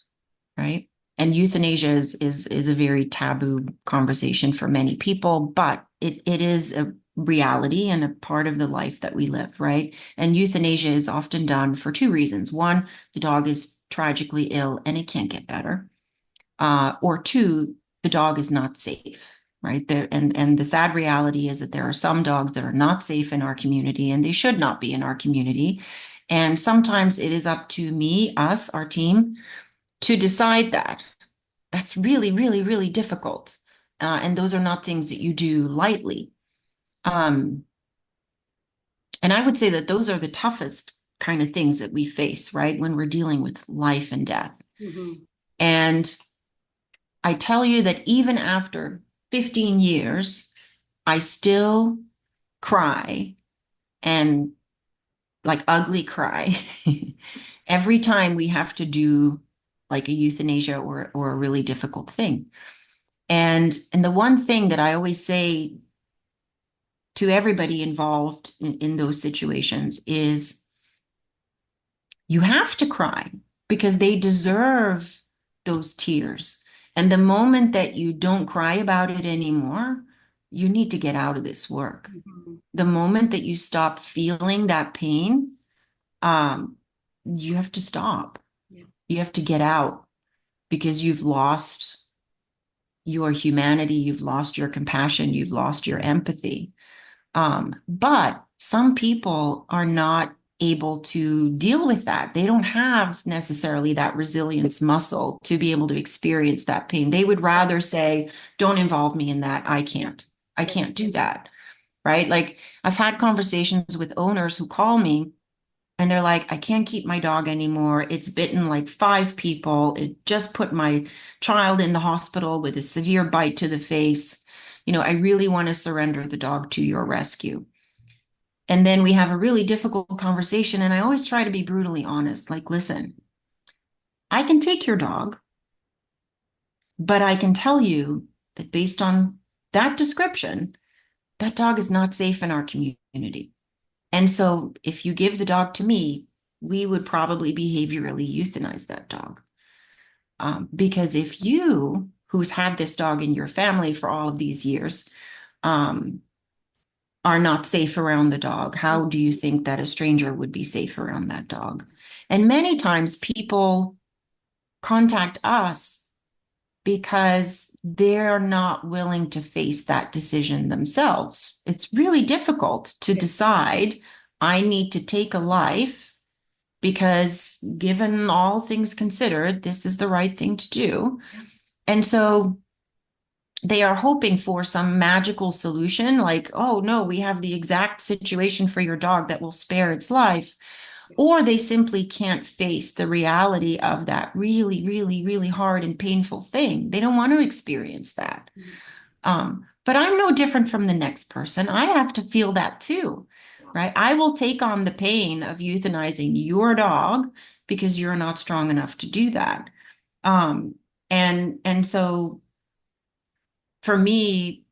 right? And euthanasia is a very taboo conversation for many people, but it is a reality and a part of the life that we live, right? And euthanasia is often done for two reasons. One, the dog is tragically ill and it can't get better. Or two, the dog is not safe, right? There, and the sad reality is that there are some dogs that are not safe in our community, and they should not be in our community. And sometimes it is up to me, us, our team, to decide that. That's really, really, really difficult. And those are not things that you do lightly. Um, and I would say that those are the toughest kind of things that we face, right? When we're dealing with life and death. Mhm. And I tell you that even after 15 years, I still cry and like ugly cry every time we have to do like a euthanasia or a really difficult thing. And the one thing that I always say to everybody involved in those situations is you have to cry because they deserve those tears. And the moment that you don't cry about it anymore, you need to get out of this work. Mhm. The moment that you stop feeling that pain, um, you have to stop. Yeah. You have to get out because you've lost your humanity, you've lost your compassion, you've lost your empathy. But some people are not able to deal with that. They don't have necessarily that resilience muscle to be able to experience that pain. They would rather say, don't involve me in that. I Yeah. can't. I Yeah. can't do that. Right. Like I've had conversations with owners who call me and they're like, I can't keep my dog anymore. It's bitten like 5 people. It just put my child in the hospital with a severe bite to the face. I really want to surrender the dog to your rescue. And then we have a really difficult conversation. And I always try to be brutally honest. Like, listen, I can take your dog, but I can tell you that based on that description, that dog is not safe in our community. And so if you give the dog to me, we would probably behaviorally euthanize that dog. Because if you, who's had this dog in your family for all of these years, um, are not safe around the dog, how do you think that a stranger would be safe around that dog? And many times people contact us because they're not willing to face that decision themselves. It's really difficult to Yeah. decide, I need to take a life because, given all things considered, this is the right thing to do. Yeah. And so they are hoping for some magical solution, like, oh no, we have the exact situation for your dog that will spare its life. Or they simply can't face the reality of that really, really, really hard and painful thing. They don't want to experience that. Mhm. But I'm no different from the next person. I have to feel that too, Yeah. right? I will take on the pain of euthanizing your dog because you're not strong enough to do that. Um, and so for me,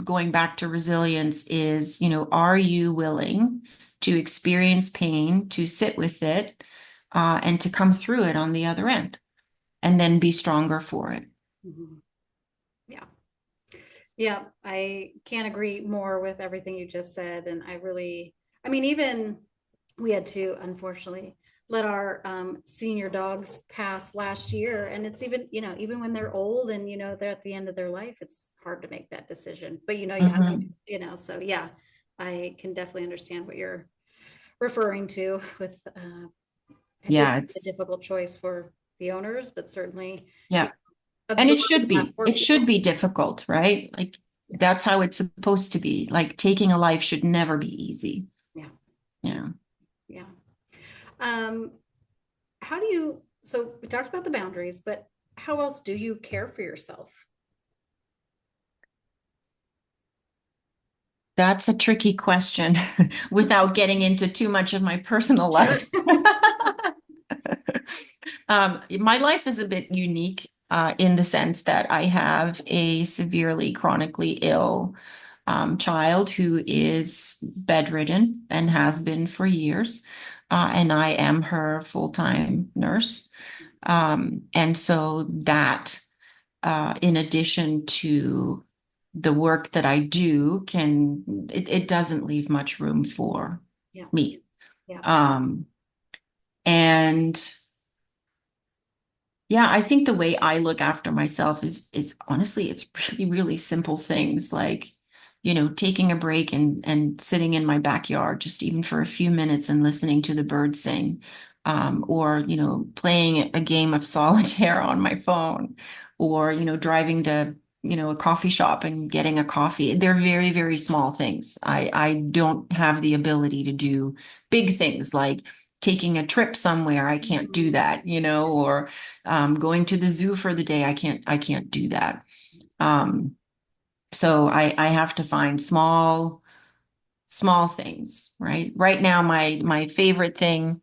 going back to resilience is, are you willing to experience pain, to sit with it, and to come through it on the other end, and then be stronger for it? Mhm. Yeah. Yeah. I can't agree more with everything you just said. And I mean, even we had to, unfortunately, let our senior dogs pass last year. And it's even, even when they're old and, they're at the end of their life, it's hard to make that decision. But, you have to, Mhm. so yeah, I can definitely understand what you're referring to with it is Yeah, a it's difficult choice for the owners, but certainly yeah. And it absorbing should that be. for It people. should be difficult, right? Like Yes. that's how it's supposed to be. Like taking a life should never be easy. Yeah. Yeah. Yeah. Um, how do you, so we talked about the boundaries, but how else do you care for yourself? That's a tricky question without getting into too much of my personal Sure. life. My life is a bit unique in the sense that I have a severely chronically ill child who is bedridden and has been for years. And I am her full-time nurse. And so that, in addition to the work that I do, it doesn't leave much room for Yeah. me. Yeah. Um, and yeah, I think the way I look after myself is honestly, it's really, really simple things like, taking a break and sitting in my backyard just even for a few minutes and listening to the birds sing. Or, playing a game of solitaire on my phone, or, driving to, a coffee shop and getting a coffee. They're very, very small things. I don't have the ability to do big things like taking a trip somewhere. I can't do Mhm. that, or going to the zoo for the day. I can't do that. So I have to find small small things, right? Right now, my favorite thing,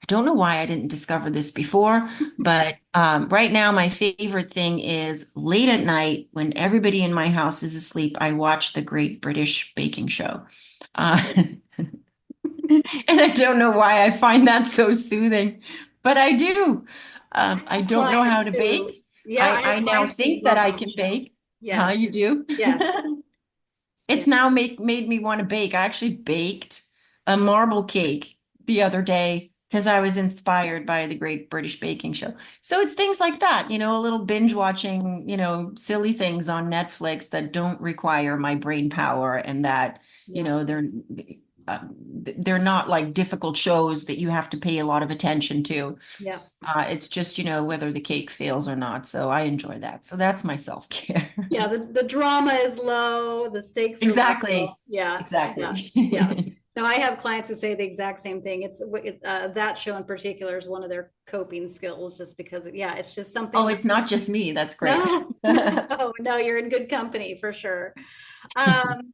I don't know why I didn't discover this before, but right now my favorite thing is late at night when everybody in my house is asleep, I watch the Great British Baking Show. Uh, and I don't know why I find that so soothing, but I do. I I have don't know clients how to too. bake. Yeah, I, I have I now clients who think that love I that can show. bake. How Yes, you do? yes, It's yes. now made me want to bake. I actually baked a marble cake the other day because I was inspired by the Great British Baking Show. So it's things like that, a little binge watching, silly things on Netflix that don't require my brain power and that, Yeah, uh, they're not like difficult shows that you have to pay a lot of attention to. yeah, It's just, whether the cake fails or not. So I enjoy that. So that's my self-care. yeah. The drama is low, the stakes are low. Exactly. Yeah, yeah, yeah. Exactly. No, I have clients who say the exact same thing. That show in particular is one of their coping skills, just because, yeah, it's just something Oh, that, it's not just me. That's great. no, no, no, you're in good company for sure. Um,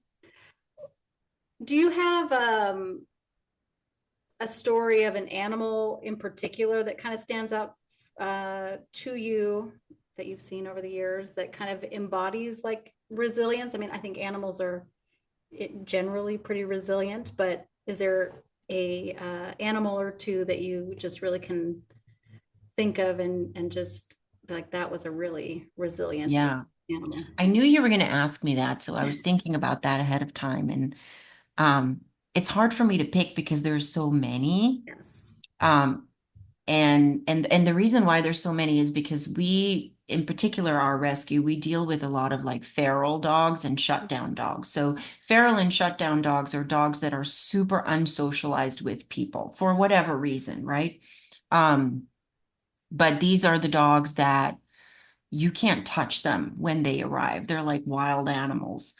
do you have a story of an animal in particular that kind of stands out to you that you've seen over the years that kind of embodies like resilience? I mean, I think animals are generally pretty resilient, but is there a animal or two that you just really can think of and just like that was a really resilient Yeah. animal? I knew you were going to ask me that, so I was thinking about that ahead of time. And um, it's hard for me to pick because there's so many. Yes. Um, and the reason why there's so many is because we, in particular, our rescue, we deal with a lot of like feral dogs and shutdown dogs. So feral and shutdown dogs are dogs that are super unsocialized with people for whatever reason, right? Um, but these are the dogs that you can't touch them when they arrive. They're like wild animals.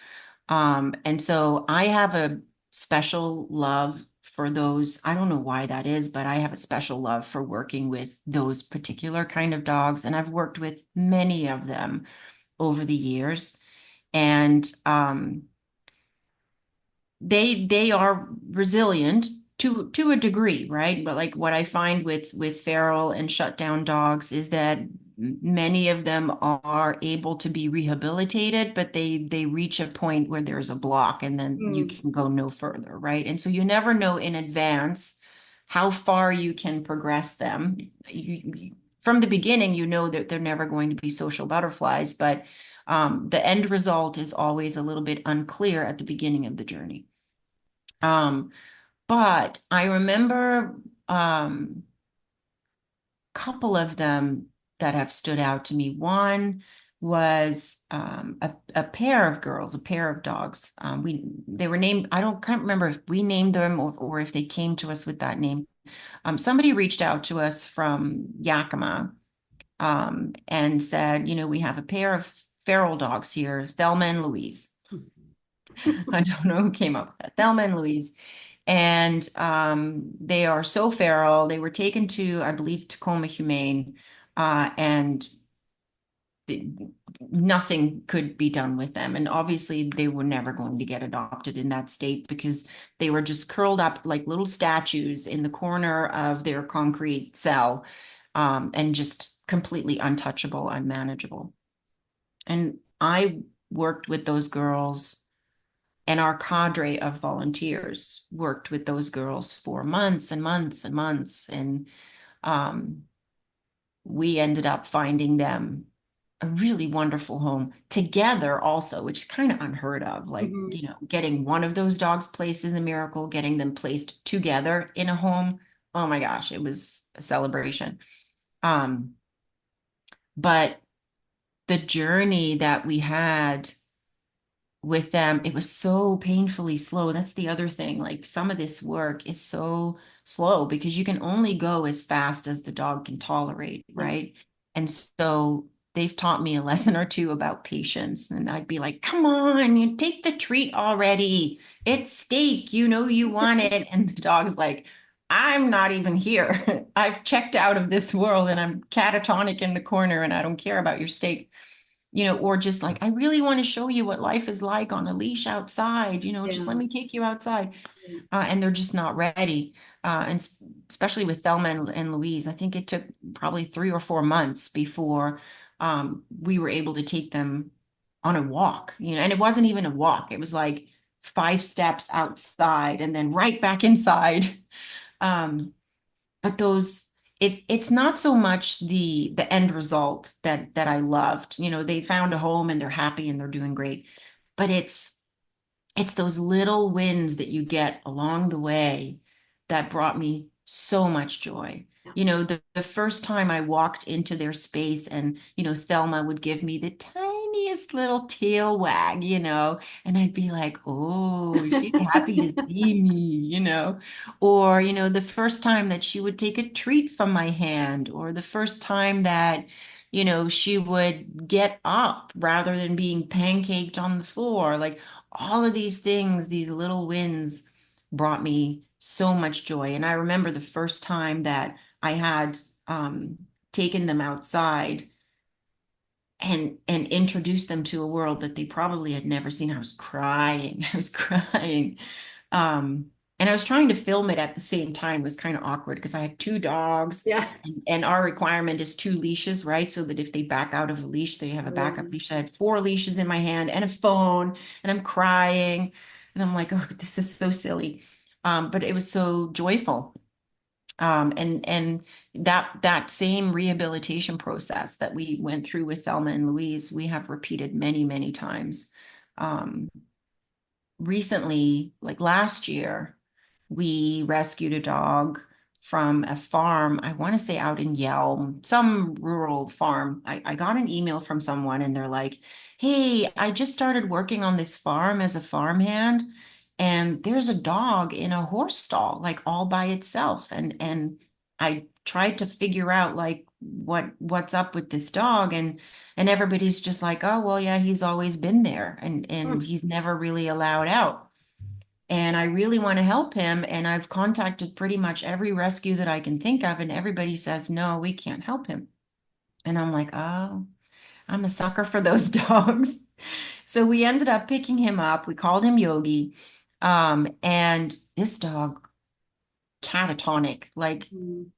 And so I have a special love for those. I don't know why that is, but I have a special love for working with those particular kind of dogs. And I've worked with many of them over the years. And they are resilient to a degree, right? But like what I find with feral and shutdown dogs is that many of them are able to be rehabilitated, but they reach a point where there's a block and then you Mm, can go no further, right? And so you never know in advance how far you can progress them. From the beginning, you know that they're never going to be social butterflies, but the end result is always a little bit unclear at the beginning of the journey. Um, but I remember couple of them that have stood out to me. One was a pair of girls, a pair of dogs. They were named, can't remember if we named them or if they came to us with that name. Somebody reached out to us from Yakima and said, we have a pair of feral dogs here, Thelma and Louise. I don't know who came up with that. Thelma and Louise. And they are so feral. They were taken to, I believe, Tacoma Humane, and the, nothing could be done with them. And obviously, they were never going to get adopted in that state because they were just curled up like little statues in the corner of their concrete cell, and just completely untouchable, unmanageable. And I worked with those girls and our cadre of volunteers worked with those girls for months and months and months. And um, we ended up finding them a really wonderful home together also, which is kind of unheard of. Like, mhm. getting one of those dogs placed is a miracle, getting them placed together in a home. Oh my gosh, it was a celebration. Um, but the journey that we had with them, it was so painfully slow. That's the other thing. Like some of this work is so slow because you can only go as fast as the dog can tolerate, Yeah. right? And so they've taught me a lesson or two about patience. And I'd be like, come on, you take the treat already. It's steak, you want it. And the dog's like, I'm not even here. I've checked out of this world and I'm catatonic in the corner and I don't care about your steak. or just like, I really want to show you what life is like on a leash outside, just let Yeah. me take you outside. Yeah. And they're just not ready. Especially with Thelma and Louise, I think it took probably 3 or 4 months before we were able to take them on a walk, and it wasn't even a walk. It was like 5 steps outside and then right back inside. Um, but it's not so much the end result that I loved. They found a home and they're happy and they're doing great. But it's those little wins that you get along the way that brought me so much joy. Yeah. The first time I walked into their space and, Thelma would give me the tiniest little tail wag, and I'd be like, oh, she's happy to see me, or, the first time that she would take a treat from my hand, or the first time that, she would get up rather than being pancaked on the floor. Like, all of these things, these little wins brought me so much joy. And I remember the first time that I had taken them outside and introduced them to a world that they probably had never seen. I was crying. I was crying. Um, and I was trying to film it at the same time. It was kind of awkward because I had 2 dogs, Yeah. and our requirement is 2 leashes, right? So that if they back out of a leash, they have a Oh, yeah. backup leash. I had 4 leashes in my hand and a phone, and I'm crying. And I'm like, oh, this is so silly. But it was so joyful. And that same rehabilitation process that we went through with Thelma and Louise, we have repeated many, many times. Um, Recently, like last year, we rescued a dog from a farm, I want to say out in Yelm, some rural farm. I got an email from someone and they're like, hey, I just started working on this farm as a farmhand, and there's a dog in a horse stall, like all by itself. And I tried to figure out like what's up with this dog, and everybody's just like, oh, well, yeah, he's always been there and Hmm. he's never really allowed out. And I really want to help him. And I've contacted pretty much every rescue that I can think of, and everybody says, no, we can't help him. And I'm like, oh, I'm a sucker for those dogs. So we ended up picking him up. We called him Yogi. And this dog, catatonic, like Mm.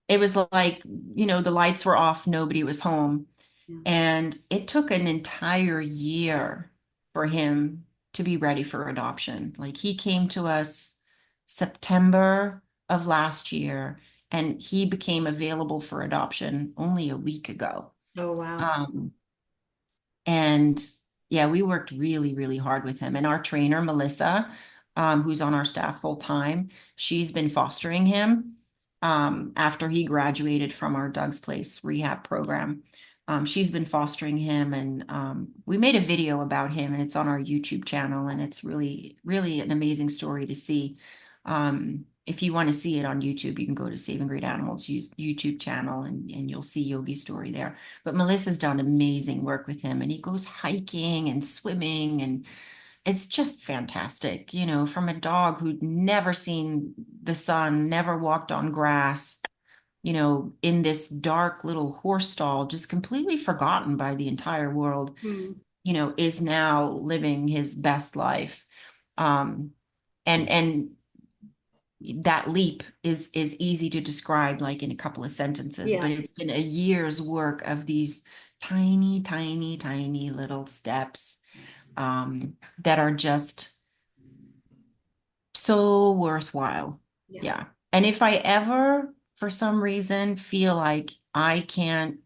it was like, the lights were off, nobody was home. Yeah. And it took an entire year for him to be ready for adoption. Like he came to us September of last year, and he became available for adoption only a week ago. Oh, wow. Um, and yeah, we worked really, really hard with him. And our trainer, Melissa, who's on our staff full time, she's been fostering him after he graduated from our Doug's Place rehab program. She's been fostering him, and we made a video about him, and it's on our YouTube channel, and it's really, really an amazing story to see. If you want to see it on YouTube, you can go to Saving Great Animals YouTube channel, and you'll see Yogi's story there. But Melissa's done amazing work with him, and he goes hiking and swimming, and it's just fantastic, from a dog who'd never seen the sun, never walked on grass, in this dark little horse stall, just completely forgotten by the entire world, Mm. is now living his best life. Um, and that leap is easy to describe like in a couple of sentences, Yeah. but it's been a year's work of these tiny, tiny, tiny little steps Yes. that are just so worthwhile. Yeah. Yeah. And if I ever, for some reason, feel like I can't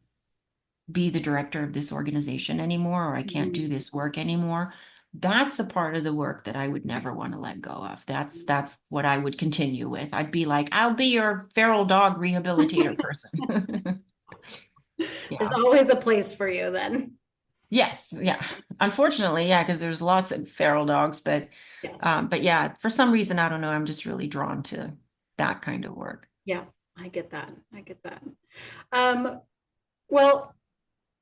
be the director of this organization anymore, or I can't do Mhm. this work anymore, that's a part of the work that I would never want to let go of. That's what I would continue with. I'd be like, I'll be your feral dog rehabilitator person. There's Yeah. always a place for you then. Yes. Yeah. Unfortunately, yeah, because there's lots of feral dogs, Yes. but yeah, for some reason, I don't know, I'm just really drawn to that kind of work. Yeah, I get that. I get that. Um, well,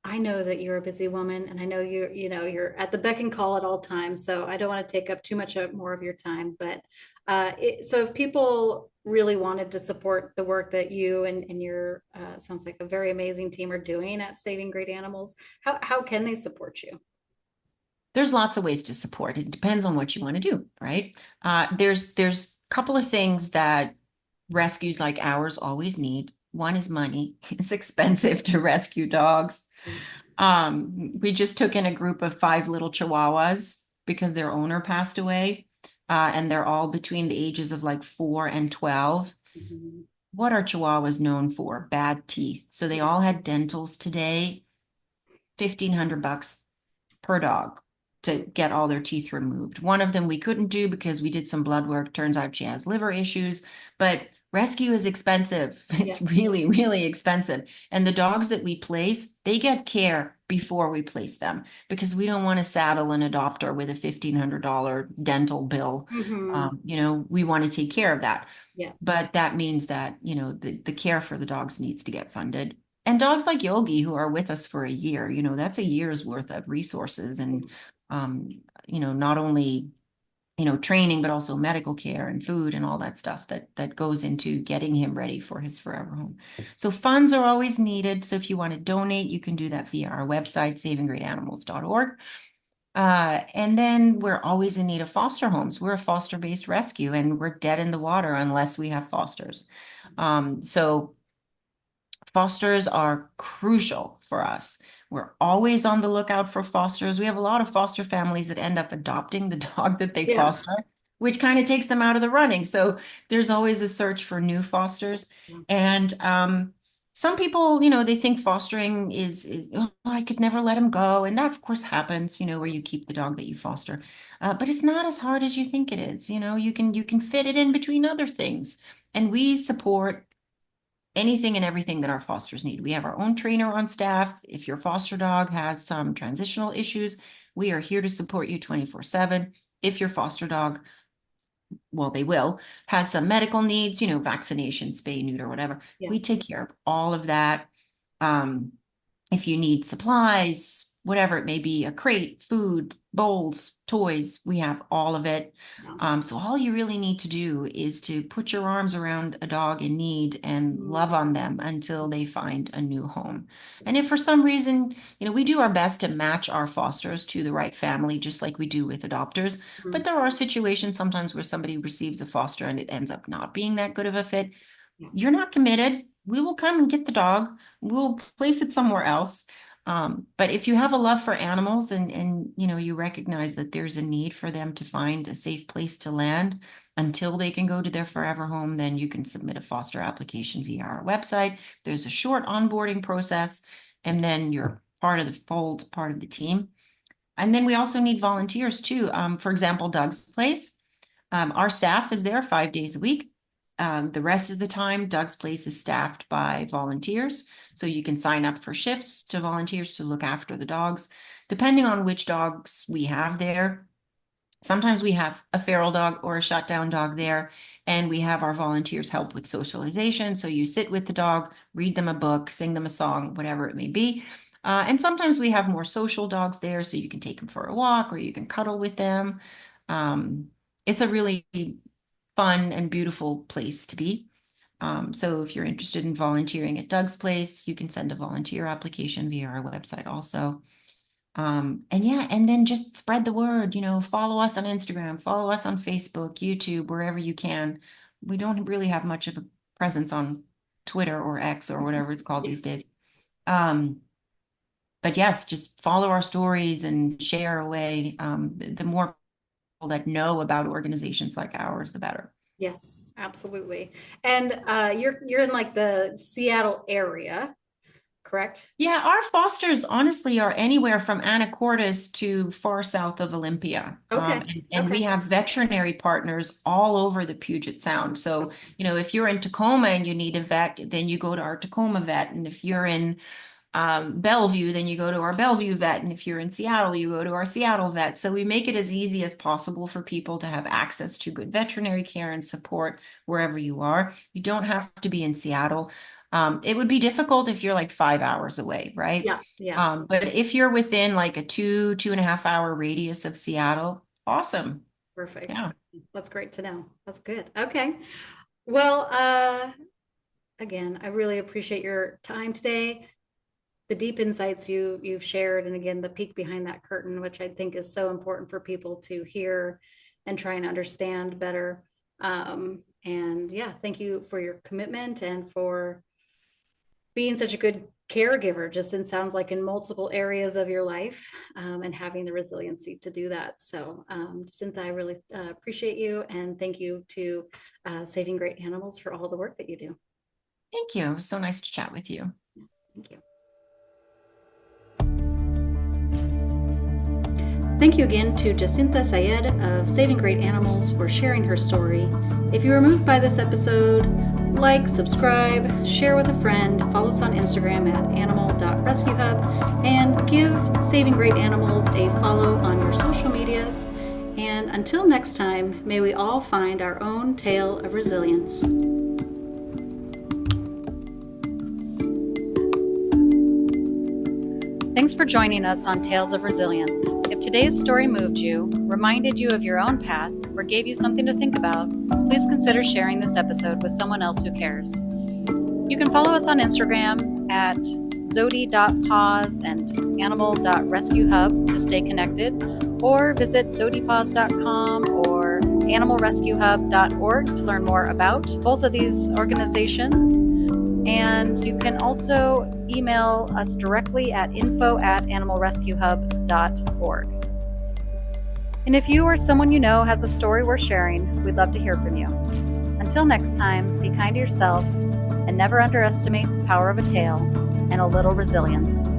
I know that you're a busy woman and I know you're at the beck and call at all times. So I don't want to take up too much more of your time, but so if people really wanted to support the work that you and your sounds like a very amazing team are doing at Saving Great Animals, how can they support you? There's lots of ways to support. It depends on what you want to do, right? There's a couple of things that rescues like ours always need. One is money. It's expensive to rescue dogs. Yeah. We just took in a group of 5 little Chihuahuas because their owner passed away, and they're all between the ages of like 4 and 12. Mhm. What are Chihuahuas known for? Bad teeth. So they Yeah. all had dentals today, 1,500 bucks per dog to get all their teeth removed. One of them we couldn't do because we did some blood work. Turns out she has liver issues, but rescue is expensive. Yeah. It's really, really expensive. And the dogs that we place, they get care before we place them because we don't want to saddle an adopter with a $1,500 dental bill. Hmm. We want to take care of that. Yeah. But that means that, the care for the dogs needs to get funded. And dogs like Yogi, who are with us for a year, that's a year's worth of resources and, um, not only, training, but also medical care and food and all that stuff that goes into getting him ready for his forever home. So funds are always needed. So if you want to donate, you can do that via our website, savinggreatanimals.org. And then we're always in need of foster homes. We're a foster-based rescue and we're dead in the water unless we have fosters. So fosters are crucial for us. We're always on the lookout for fosters. We have a lot of foster families that end up adopting the dog that they Yeah. foster, which kind of takes them out of the running. So there's always a search for new fosters. And some people, they think fostering is oh, I could never let him go. And that, of course, happens, where you keep the dog that you foster. But it's not as hard as you think it is. You can fit it in between other things. And we support anything and everything that our fosters need. We have our own trainer on staff. If your foster dog has some transitional issues, we are here to support you 24/7. If your foster dog, well, they will, has some medical needs, vaccination, spay, neuter, whatever, Yeah. we take care of all of that. Um, if you need supplies, whatever it may be, a crate, food, bowls, toys, we have all of it. Yeah. So all you really need to do is to put your arms around a dog in need and Mhm. love on them until they find a new home. And if for some reason, we do our best to match our fosters to the right family, just like we do with adopters. But Mhm. there are situations sometimes where somebody receives a foster and it ends up not being that good of a fit. Yeah. You're not committed. We will come and get the dog. We'll place it somewhere else. But if you have a love for animals and you recognize that there's a need for them to find a safe place to land until they can go to their forever home, then you can submit a foster application via our website. There's a short onboarding process, and then you're part of the fold, part of the team. And then we also need volunteers too. For example, Doug's Place. Our staff is there 5 days a week. The rest of the time, Doug's Place is staffed by volunteers. So you can sign up for shifts to volunteers to look after the dogs. Depending on which dogs we have there, sometimes we have a feral dog or a shutdown dog there, and we have our volunteers help with socialization. So you sit with the dog, read them a book, sing them a song, whatever it may be. And sometimes we have more social dogs there, so you can take them for a walk or you can cuddle with them. Um, it's a really fun and beautiful place to be. So if you're interested in volunteering at Doug's Place, you can send a volunteer application via our website also. And yeah, and then just spread the word, follow us on Instagram, follow us on Facebook, YouTube, wherever you can. We don't really have much of a presence on Twitter or X or whatever it's called Yeah. these days. Um, but yes, just follow our stories and share away. The more people that know about organizations like ours, the better. Yes, absolutely. And you're in like the Seattle area, correct? Yeah, our fosters honestly are anywhere from Anacortes to far south of Olympia. Okay. And we Okay. have veterinary partners all over the Puget Sound. So, if you're in Tacoma and you need a vet, then you go to our Tacoma vet. And if you're in Bellevue, then you go to our Bellevue vet. And if you're in Seattle, you go to our Seattle vet. So we make it as easy as possible for people to have access to good veterinary care and support wherever you are. You don't have to be in Seattle. It would be difficult if you're like 5 hours away, right? Yeah. Yeah. But if you're within like a 2.5 hour radius of Seattle, awesome. Perfect. Yeah. That's great to know. That's good. Okay. Well, again, I really appreciate your time today, the deep insights you've shared, and again, the peek behind that curtain, which I think is so important for people to hear and try and understand better. And yeah, thank you for your commitment and for being such a good caregiver, just it sounds like in multiple areas of your life, and having the resiliency to do that. So, Jacintha, I really appreciate you, and thank you to Saving Great Animals for all the work that you do. Thank you. It was so nice to chat with you. Thank you. Thank you again to Jacintha Sayed of Saving Great Animals for sharing her story. If you were moved by this episode, like, subscribe, share with a friend, follow us on Instagram at animal.rescuehub, and give Saving Great Animals a follow on your social medias. And until next time, may we all find our own tale of resilience. Thanks for joining us on Tales of Resilience. If today's story moved you, reminded you of your own path, or gave you something to think about, please consider sharing this episode with someone else who cares. You can follow us on Instagram at zodi.paws and animal.rescuehub to stay connected, or visit zodipaws.com or animalrescuehub.org to learn more about both of these organizations. And you can also email us directly at info@animalrescuehub.org. And if you or someone you know has a story worth sharing, we'd love to hear from you. Until next time, be kind to yourself and never underestimate the power of a tale and a little resilience.